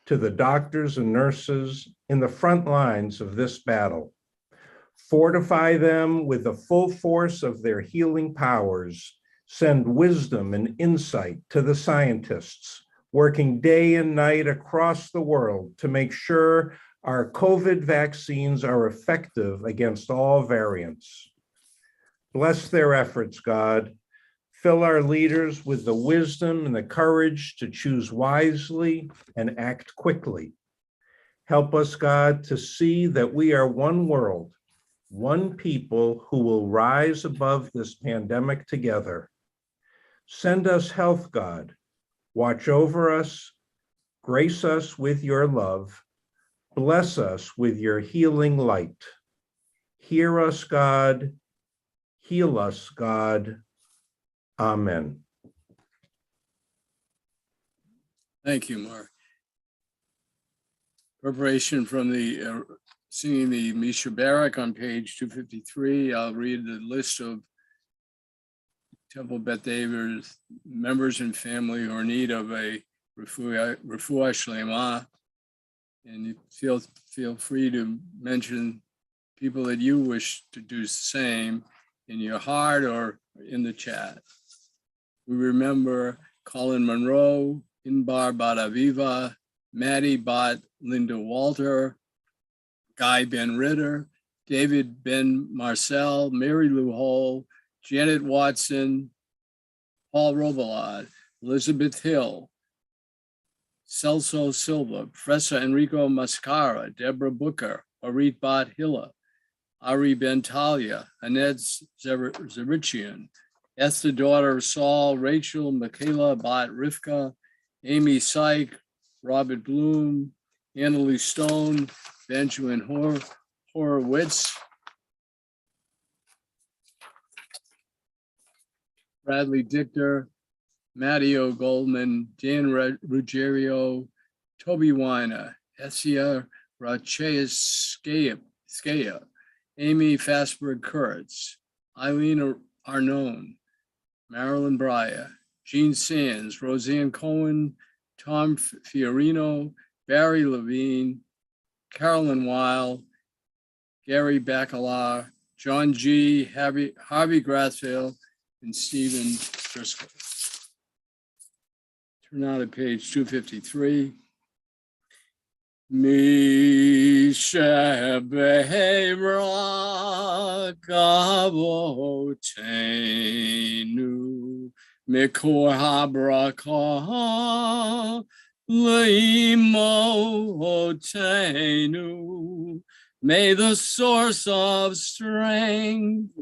to the doctors and nurses in the front lines of this battle. Fortify them with the full force of their healing powers. Send wisdom and insight to the scientists working day and night across the world to make sure our COVID vaccines are effective against all variants. Bless their efforts, God. Fill our leaders with the wisdom and the courage to choose wisely and act quickly. Help us, God, to see that we are one world, one people who will rise above this pandemic together. Send us health, God. Watch over us, grace us with your love, bless us with your healing light. Hear us, God. Heal us, God. Amen. Thank you, Mark. Preparation from the singing the Misha Barak on page 253. I'll read the list of Temple Beth David members and family who are in need of a refuah shlema. And you feel free to mention people that you wish to do the same in your heart or in the chat. We remember Colin Monroe, Inbar Bat Aviva, Maddie Bat Linda Walter, Guy Ben Ritter, David Ben Marcel, Mary Lou Hole, Janet Watson, Paul Robalad, Elizabeth Hill, Celso Silva, Professor Enrico Mascara, Deborah Booker, Orit Bat Hilla, Ari Ben Talia, Annette Zerichian, Esther daughter of Saul, Rachel, Michaela Bat Rivka, Amy Syke, Robert Bloom, Annalie Stone, Benjamin Horowitz, Bradley Dichter, Matteo Goldman, Dan Ruggiero, Toby Weiner, Essia Skaya, Amy Fasberg Kurtz, Eileen Arnone, Marilyn Breyer, Jean Sands, Roseanne Cohen, Tom Fiorino, Barry Levine, Carolyn Weil, Gary Bacalar, John G., Harvey Grassfield, and Stephen Driscoll. Turn now to page 253. Mishabehera Gavotenu Mikor Habraka Leimotenu. May the source of strength,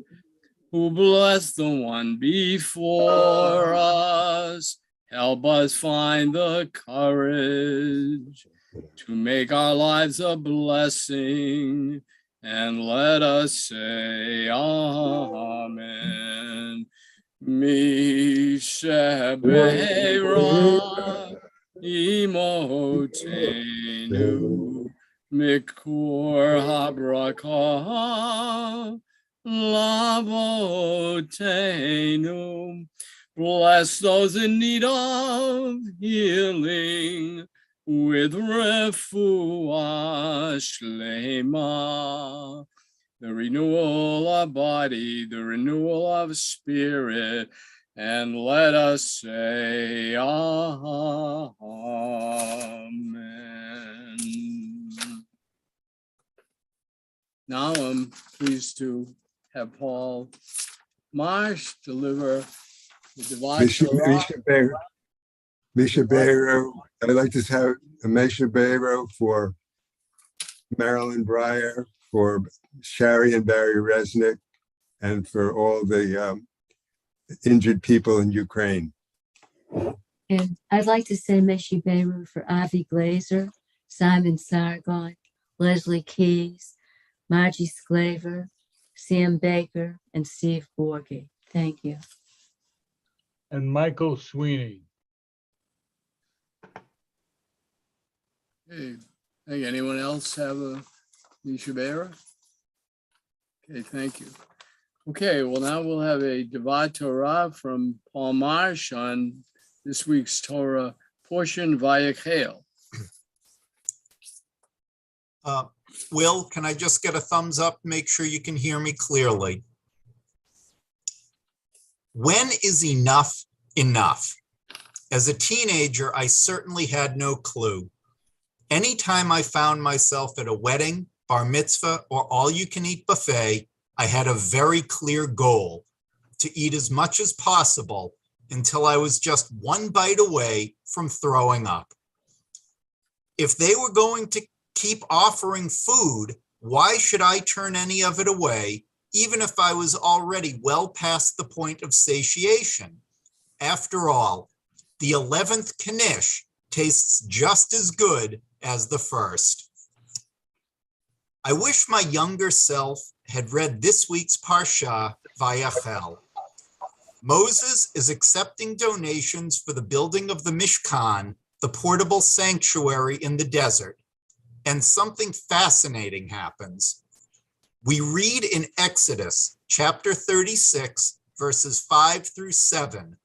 who blessed the one before us, help us find the courage to make our lives a blessing, and let us say Amen. Mishabehera imotenu Mikur habraka lavotenu. Bless those in need of healing with refuah shlema, the renewal of body, the renewal of spirit, and let us say Amen. Now I'm pleased to have Paul Marsh deliver the Divine Torah. Misha Beiro. I'd like to have a Misha Beiro for Marilyn Breyer, for Shari and Barry Resnick, and for all the injured people in Ukraine. And I'd like to say Meshi Beirut for Avi Glazer, Simon Sargon, Leslie Keys, Margie Sclaver, Sam Baker, and Steve Borgie. Thank you. And Michael Sweeney. Hey, anyone else have a Mishabera? Okay, thank you. Okay, well, now we'll have a Divat Torah from Paul Marsh on this week's Torah portion, Vayekhel. Will, can I just get a thumbs up? Make sure you can hear me clearly. When is enough enough? As a teenager, I certainly had no clue. Anytime I found myself at a wedding, bar mitzvah, or all-you-can-eat buffet, I had a very clear goal: to eat as much as possible until I was just one bite away from throwing up. If they were going to keep offering food, why should I turn any of it away, even if I was already well past the point of satiation? After all, the 11th Knish tastes just as good as the first. I wish my younger self had read this week's Parsha, Vayachel. Moses is accepting donations for the building of the Mishkan, the portable sanctuary in the desert, and something fascinating happens. We read in Exodus chapter 36, verses 5 through 7.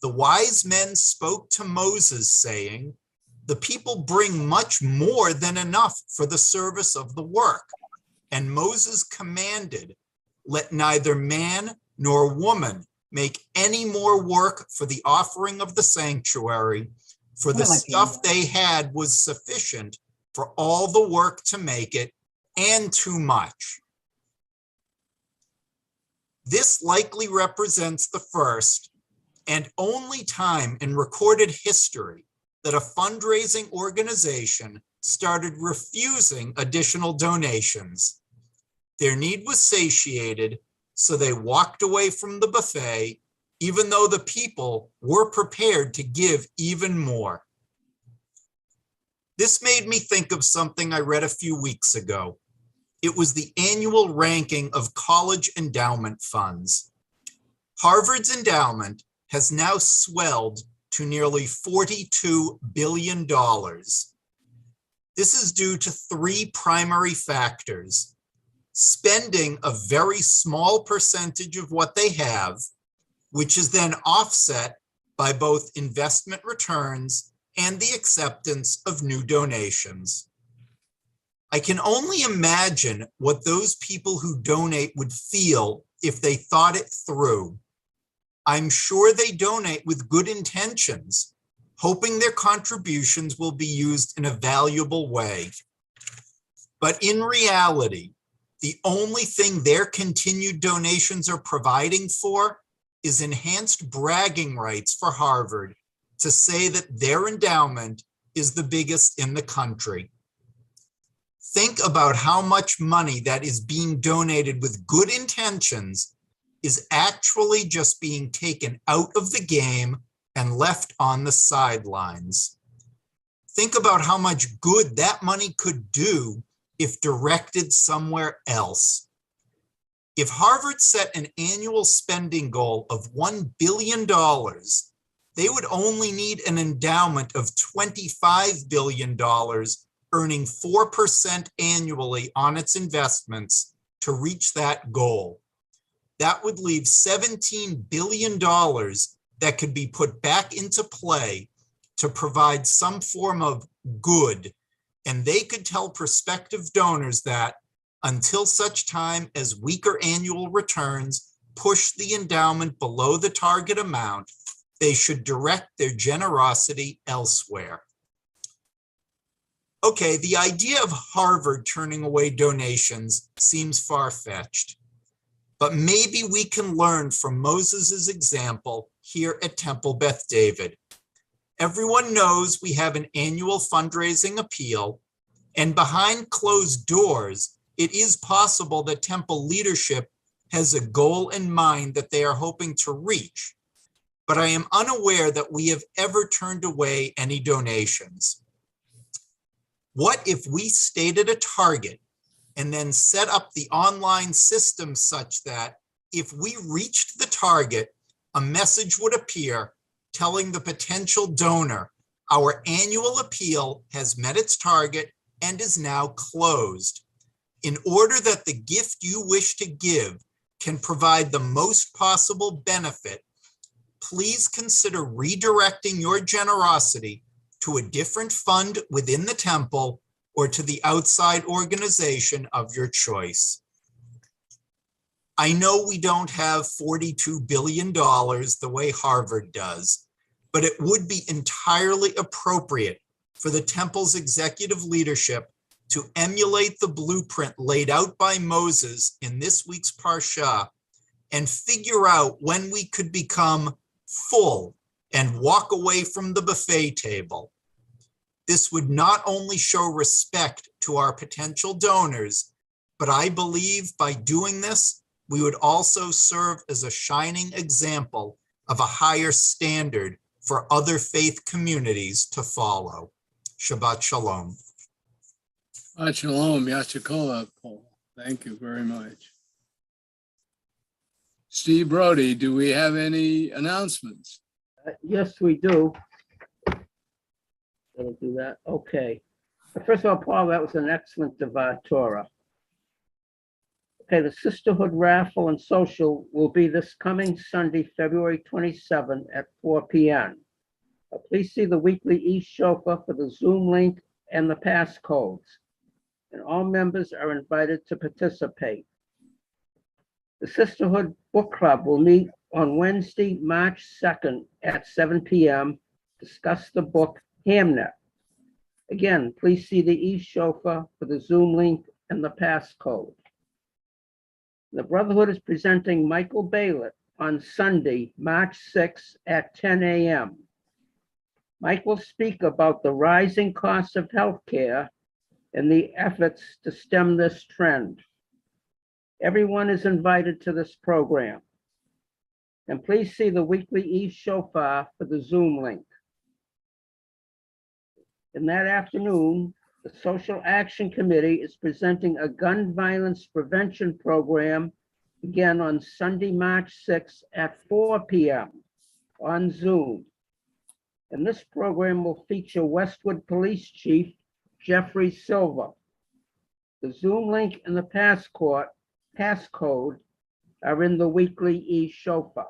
The wise men spoke to Moses, saying, "The people bring much more than enough for the service of the work." And Moses commanded, "Let neither man nor woman make any more work for the offering of the sanctuary, for the stuff they had was sufficient for all the work to make it, and too much." This likely represents the first and only time in recorded history that a fundraising organization started refusing additional donations. Their need was satiated, so they walked away from the buffet, even though the people were prepared to give even more. This made me think of something I read a few weeks ago. It was the annual ranking of college endowment funds. Harvard's endowment has now swelled to nearly $42 billion, This is due to three primary factors: spending a very small percentage of what they have, which is then offset by both investment returns and the acceptance of new donations. I can only imagine what those people who donate would feel if they thought it through. I'm sure they donate with good intentions, hoping their contributions will be used in a valuable way. But in reality, the only thing their continued donations are providing for is enhanced bragging rights for Harvard to say that their endowment is the biggest in the country. Think about how much money that is being donated with good intentions is actually just being taken out of the game and left on the sidelines. Think about how much good that money could do if directed somewhere else. If Harvard set an annual spending goal of $1 billion, they would only need an endowment of $25 billion, earning 4% annually on its investments to reach that goal. That would leave $17 billion that could be put back into play to provide some form of good. And they could tell prospective donors that until such time as weaker annual returns push the endowment below the target amount, they should direct their generosity elsewhere. Okay, the idea of Harvard turning away donations seems far-fetched, but maybe we can learn from Moses's example here at Temple Beth David. Everyone knows we have an annual fundraising appeal, and behind closed doors, it is possible that Temple leadership has a goal in mind that they are hoping to reach, but I am unaware that we have ever turned away any donations. What if we stated a target and then set up the online system such that if we reached the target, a message would appear telling the potential donor, our annual appeal has met its target and is now closed. In order that the gift you wish to give can provide the most possible benefit, please consider redirecting your generosity to a different fund within the temple or to the outside organization of your choice. I know we don't have $42 billion the way Harvard does, but it would be entirely appropriate for the temple's executive leadership to emulate the blueprint laid out by Moses in this week's Parsha and figure out when we could become full and walk away from the buffet table. This would not only show respect to our potential donors, but I believe by doing this, we would also serve as a shining example of a higher standard for other faith communities to follow. Shabbat Shalom. Shabbat Shalom, Yashikola, Paul. Thank you very much. Steve Brody, do we have any announcements? Yes, we do. I'll do that. Okay. First of all, Paul, that was an excellent Torah. Okay, the Sisterhood Raffle and Social will be this coming Sunday, February 27 at 4 p.m. Please see the weekly e-shofar for the Zoom link and the passcodes. And all members are invited to participate. The Sisterhood Book Club will meet on Wednesday, March 2nd at 7 p.m. Discuss the book Hamnet. Again, please see the e-shofar for the Zoom link and the passcode. The Brotherhood is presenting Michael Baylett on Sunday, March 6th at 10 a.m. Mike will speak about the rising costs of healthcare and the efforts to stem this trend. Everyone is invited to this program. And please see the weekly e-shofar for the Zoom link. In that afternoon, the Social Action Committee is presenting a gun violence prevention program again on Sunday, March 6th at 4 p.m. on Zoom. And this program will feature Westwood Police Chief Jeffrey Silva. The Zoom link and the passcode are in the weekly e-shofar.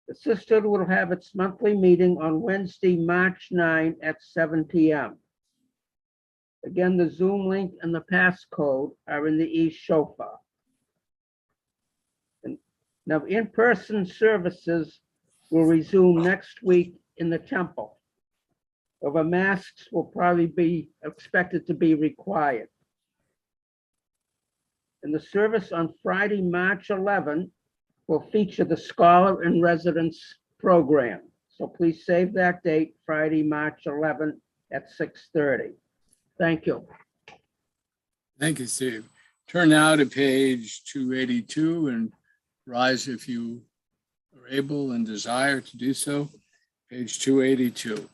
The sisterhood will have its monthly meeting on Wednesday, March 9 at 7 p.m. Again, the Zoom link and the passcode are in the e-shofar. Now, in-person services will resume next week in the temple. However, masks will probably be expected to be required. And the service on Friday, March 11, will feature the Scholar in Residence program. So please save that date, Friday, March 11 at 6:30. Thank you. Thank you, Steve. Turn now to page 282 and rise if you are able and desire to do so. Page 282.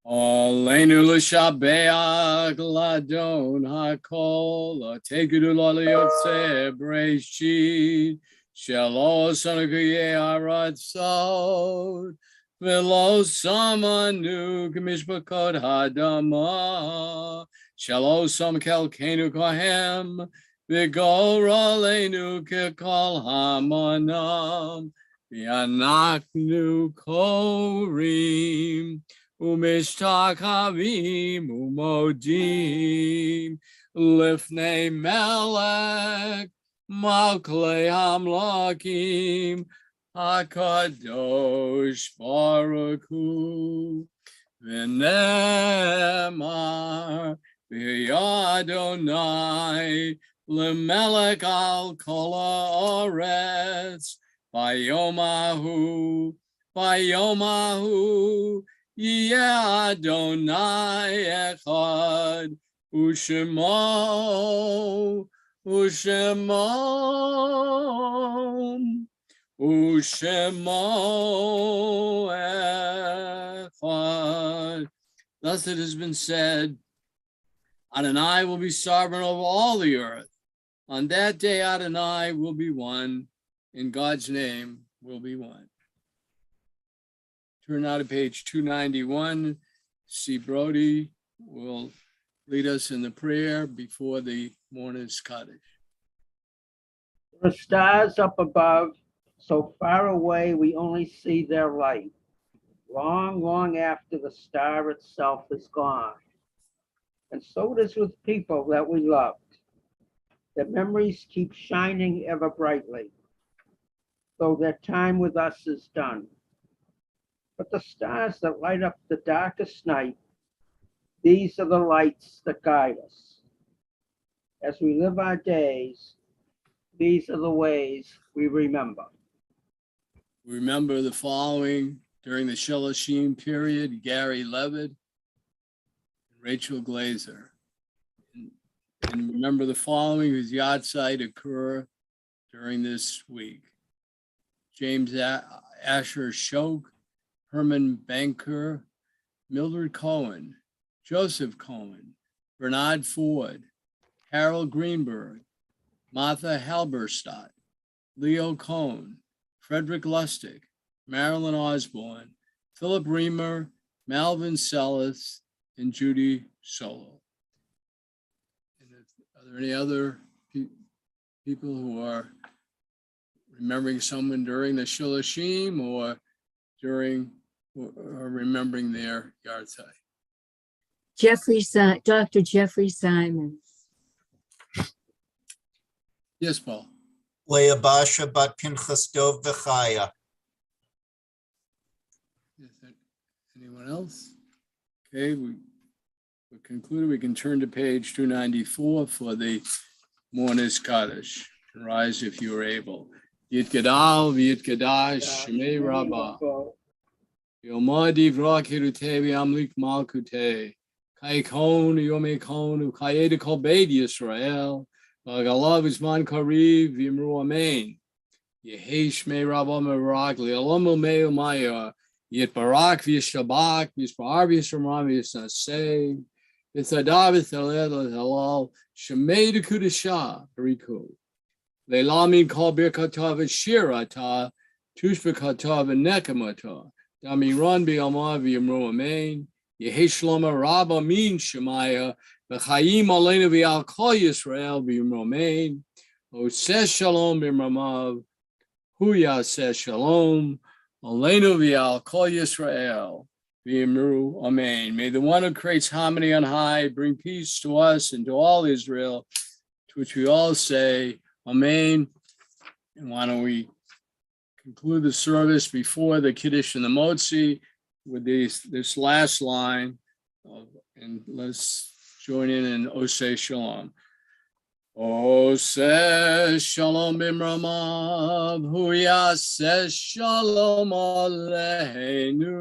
Aleinu l'shabeach l'adon hakol, l'tegedu l'yotze b'reishit, shelo sonakuyeh aratzot, v'lo samanu k'mishpakot hadama, shelo sam kelkenu kohem, v'gor aleinu k'kol hamanam, v'anaknu korim, Umishtakavim umodim lifnei melech malklei hamlakim hakadosh baruch hu v'nemar v'yadonai lemelech al kol haaretz bayomahu Yeh Adonai Echad, Ushemo Echad. Thus it has been said, Adonai will be sovereign over all the earth. On that day, Adonai will be one, in God's name will be one. Turn now to page 291. C. Brody will lead us in the prayer before the morning's Kaddish. There are stars up above, so far away we only see their light, long, long after the star itself is gone. And so it is with people that we loved. Their memories keep shining ever brightly, though their time with us is done. But the stars that light up the darkest night, these are the lights that guide us. As we live our days, these are the ways we remember. Remember the following during the Shilashim period: Gary Levitt, Rachel Glazer. And remember the following whose yahrzeit occur during this week: James Asher Shoke, Herman Banker, Mildred Cohen, Joseph Cohen, Bernard Ford, Harold Greenberg, Martha Halberstadt, Leo Cohn, Frederick Lustig, Marilyn Osborne, Philip Reamer, Malvin Sellis, and Judy Solo. And are there any other people who are remembering someone during the Shilashim or remembering their yahrzeit? Dr. Jeffrey Simons. Yes, Paul. Leah Basha bat Pinchas Dov V'chaya. Anyone else? Okay, we concluded. We can turn to page 294 for the morning's Kaddish. Rise if you are able. Yitgadal v'yitgadash shemei rabbah. Yomad yivra kirutei v'yamlik malkutei. Kaikon yomei kon ukayed kol beit Yisrael. V'agalav uzman kariv v'yimru amen. Yehi shmei rabbah merak li'olam u'mei u'maya. Yitbarak v'yishabak v'yisbar v'yishamram v'yisnasei. V'tzadav v'thalel v'halal shemei dekudashah bariku. Le'lamin kol birkata v'shirata tushbekata v'nekamata. Damiran bi'amah v'yimru amen. Yehi Shlomo Rabba Min Shemaya, V'chayim Aleinu V'al Kol Yisrael B'Yom Oseh Shalom B'Ramav, Hu Yaseh Shalom, Aleinu V'al Kol Yisrael B'Yimru, Amen. May the one who creates harmony on high bring peace to us and to all Israel, to which we all say, Amen. And why don't we conclude the service before the Kiddush and the Motzi with this last line, and let's join in Oseh Shalom. Oseh Shalom B'Ramav, Hu Yaseh Shalom Aleinu,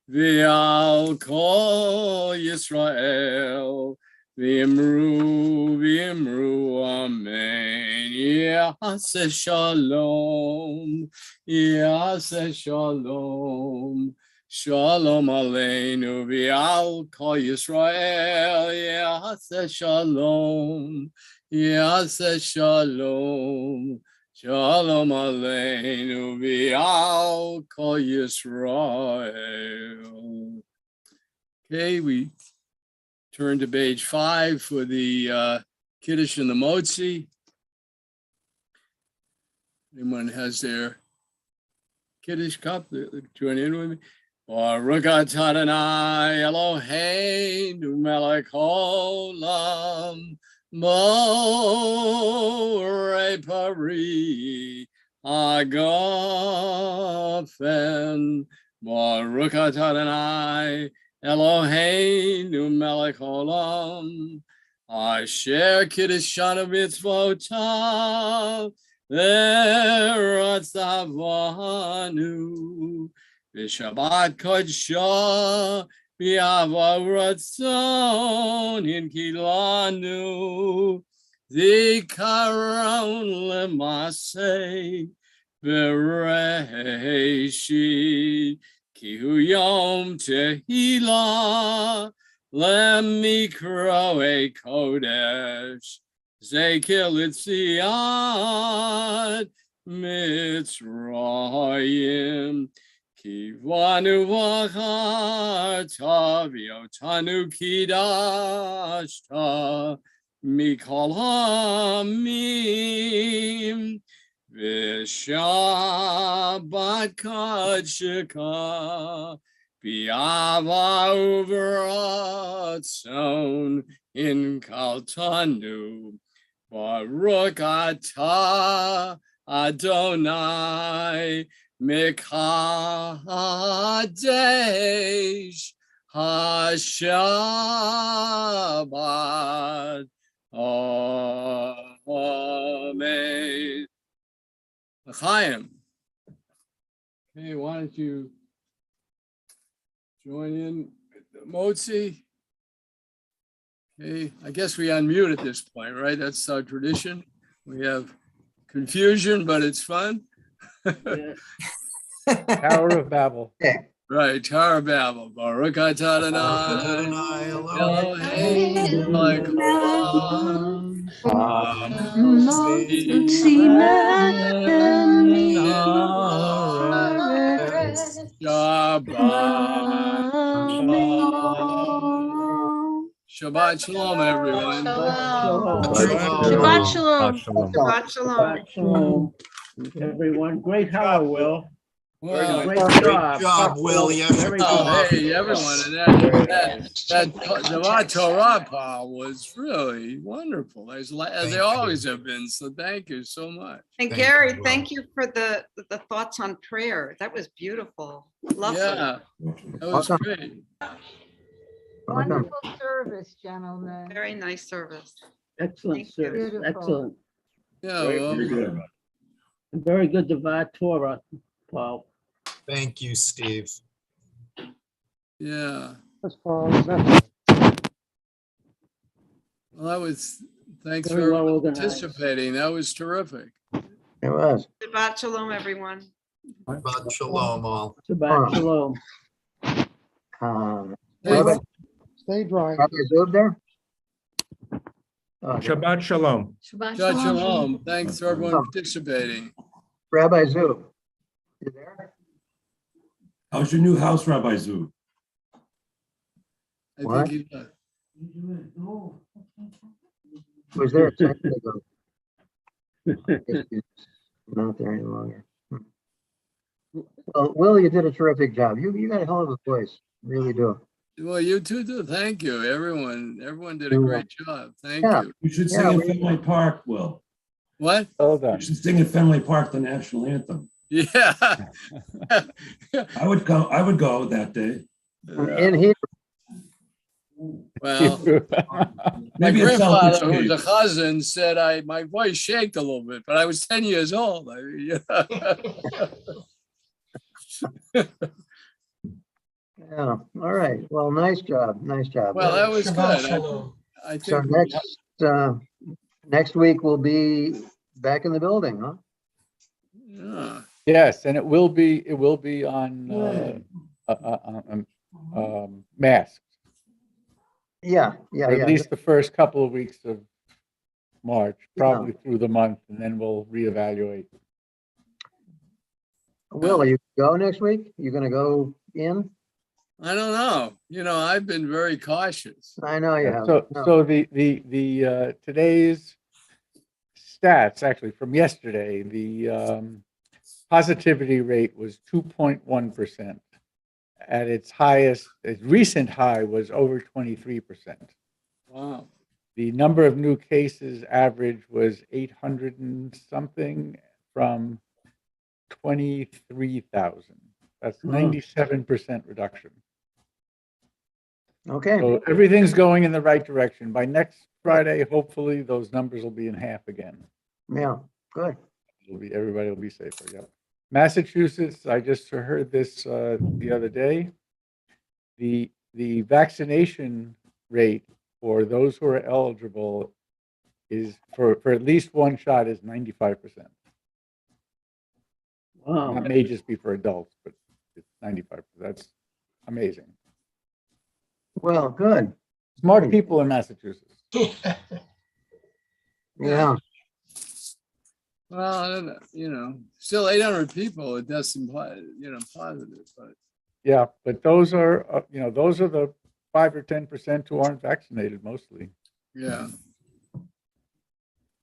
V'al Kol Yisrael, V'imru, Amen. Yaseh Shalom, Yaseh Shalom, Shalom Aleinu, V'al Kol Yisrael, Yaseh Shalom, Yaseh Shalom, Shalom Aleinu, V'al Kol Yisrael. Okay, we turn to page 5 for the Kiddush and the Motzi. Anyone has their Kiddush cup, join in with me. Baruch atah Adonai Eloheinu melech olam, borei pari hagafen. Baruch atah Adonai Eloheinu melech olam, asher kiddushanu mitzvotav v'ratzavanu v'shabbat kodsha v'yavo ratzon hinkilanu zikaron lemaseh v'reishit ki hu yom tehillah lemikroe kodesh Zekil Itziad Mitzrayim Kivanu V'charta V'yotanu Kidashta Mikol Hamim V'shabbat Kodsheka B'ava Uvratzon in Kaltanu Baruch atah Adonai Mekadesh HaShabbat. Amen. L'chaim. Okay, why don't you join in with the Motzi? Okay, I guess we unmute at this point, right? That's our tradition. We have confusion, but it's fun. Tower of Babel. Right, Tower of Babel. Baruch atah Adonai Eloheinu melech haolam, Shabbat Shalom, everyone. Shabbat Shalom. Shabbat Shalom. Everyone, great job, Will. Wow. Great job, Will. Very good. Hey, everyone. And that Devar Torah Paul was really wonderful, as they always have been. So thank you so much. And Gary, thank you for the thoughts on prayer. That was beautiful. Lovely. Yeah, that was great. Wonderful service, gentlemen. Very nice service. Excellent service, Beautiful. excellent. Yeah, Very good. Very good Devar Torah, Paul. Thank you, Steve. yeah. As far as that. Well, that was, thanks Very for well organized. participating. That was terrific. It was. Shabbat Shalom, everyone. Shabbat Shalom all. Shabbat Shalom. Rabbi, Stay dry. Rabbi Zub there? Shabbat Shalom. Shabbat Shalom. Thanks for everyone participating. Rabbi Zub, you there? How's your new house, Rabbi Zu? I What? think he does. Was there a second ago? Guess he's not there any longer. Well, Will, you did a terrific job. You got a hell of a voice. Really do. Well, you too do. Thank you. Everyone did a great job. Thank Yeah. you. You should Yeah, sing at we- Fenway Park, Will. What? Hold You on. should sing at Fenway Park, the national anthem. Yeah. I would go that day. In here, Well, my Maybe it's grandfather, Celtic who was a State. cousin, said my voice shaked a little bit, but I was 10 years old. yeah. All right. Well, nice job. Nice job. Well, that was Shabbat good. shalom. I So think. next week we'll be back in the building, huh? Yeah. Yes, and it will be on masked. Yeah. At least the first couple of weeks of March, probably through the month, and then we'll reevaluate. Will, are you go next week? You gonna go in? I don't know. I've been very cautious. I know you have. So the today's stats, actually from yesterday, the positivity rate was 2.1%. At its highest, its recent high was over 23%. Wow. The number of new cases average was 800 and something from 23,000. That's 97% reduction. Okay. So everything's going in the right direction. By next Friday, hopefully those numbers will be in half again. Yeah, good. Everybody will be safer. Yeah. Massachusetts, I just heard this the other day. The vaccination rate for those who are eligible is for at least one shot is 95%. Wow. That may just be for adults, but it's 95%. That's amazing. Well, good. Smart people in Massachusetts. Yeah. Well, I don't know, still 800 people, it does seem, positive, but. Yeah, but those are the 5 or 10% who aren't vaccinated mostly. Yeah.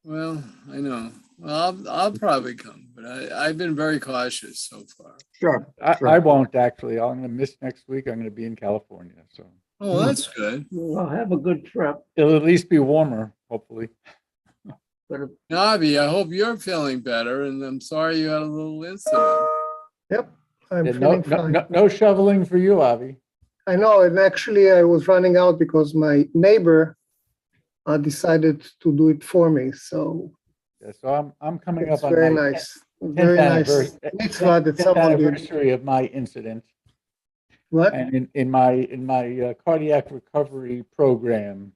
Well, I know. Well, I'll probably come, but I've been very cautious so far. Sure. I won't actually. I'm going to miss next week. I'm going to be in California. So. Oh, that's good. Well, have a good trip. It'll at least be warmer, hopefully. Navi, I hope you're feeling better, and I'm sorry you had a little incident. Yep, I'm Yeah, feeling fine. no shoveling for you, Avi. I know, and actually I was running out because my neighbor decided to do it for me, so Yeah, so I'm coming it's up on very my nice. Very nice mitzvah that 10th someone did. anniversary of my incident. What? And in my cardiac recovery program,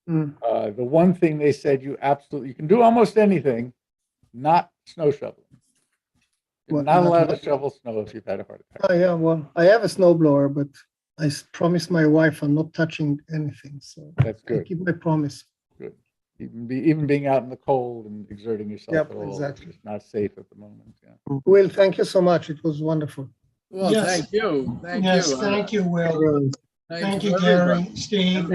the one thing they said you can do almost anything, not snow shoveling. You're What, not not allowed to what? shovel snow if you've had a heart attack. Oh, yeah, well, I have a snowblower, but I promised my wife I'm not touching anything, so That's I good. keep my promise. Good. Even being out in the cold and exerting yourself Yep, at all, exactly. it's just not safe at the moment. Yeah. Will, thank you so much. It was wonderful. Well, Yes. thank you. Thank Yes, you. thank you, Will. Thank you, for everybody. Gary, Steve.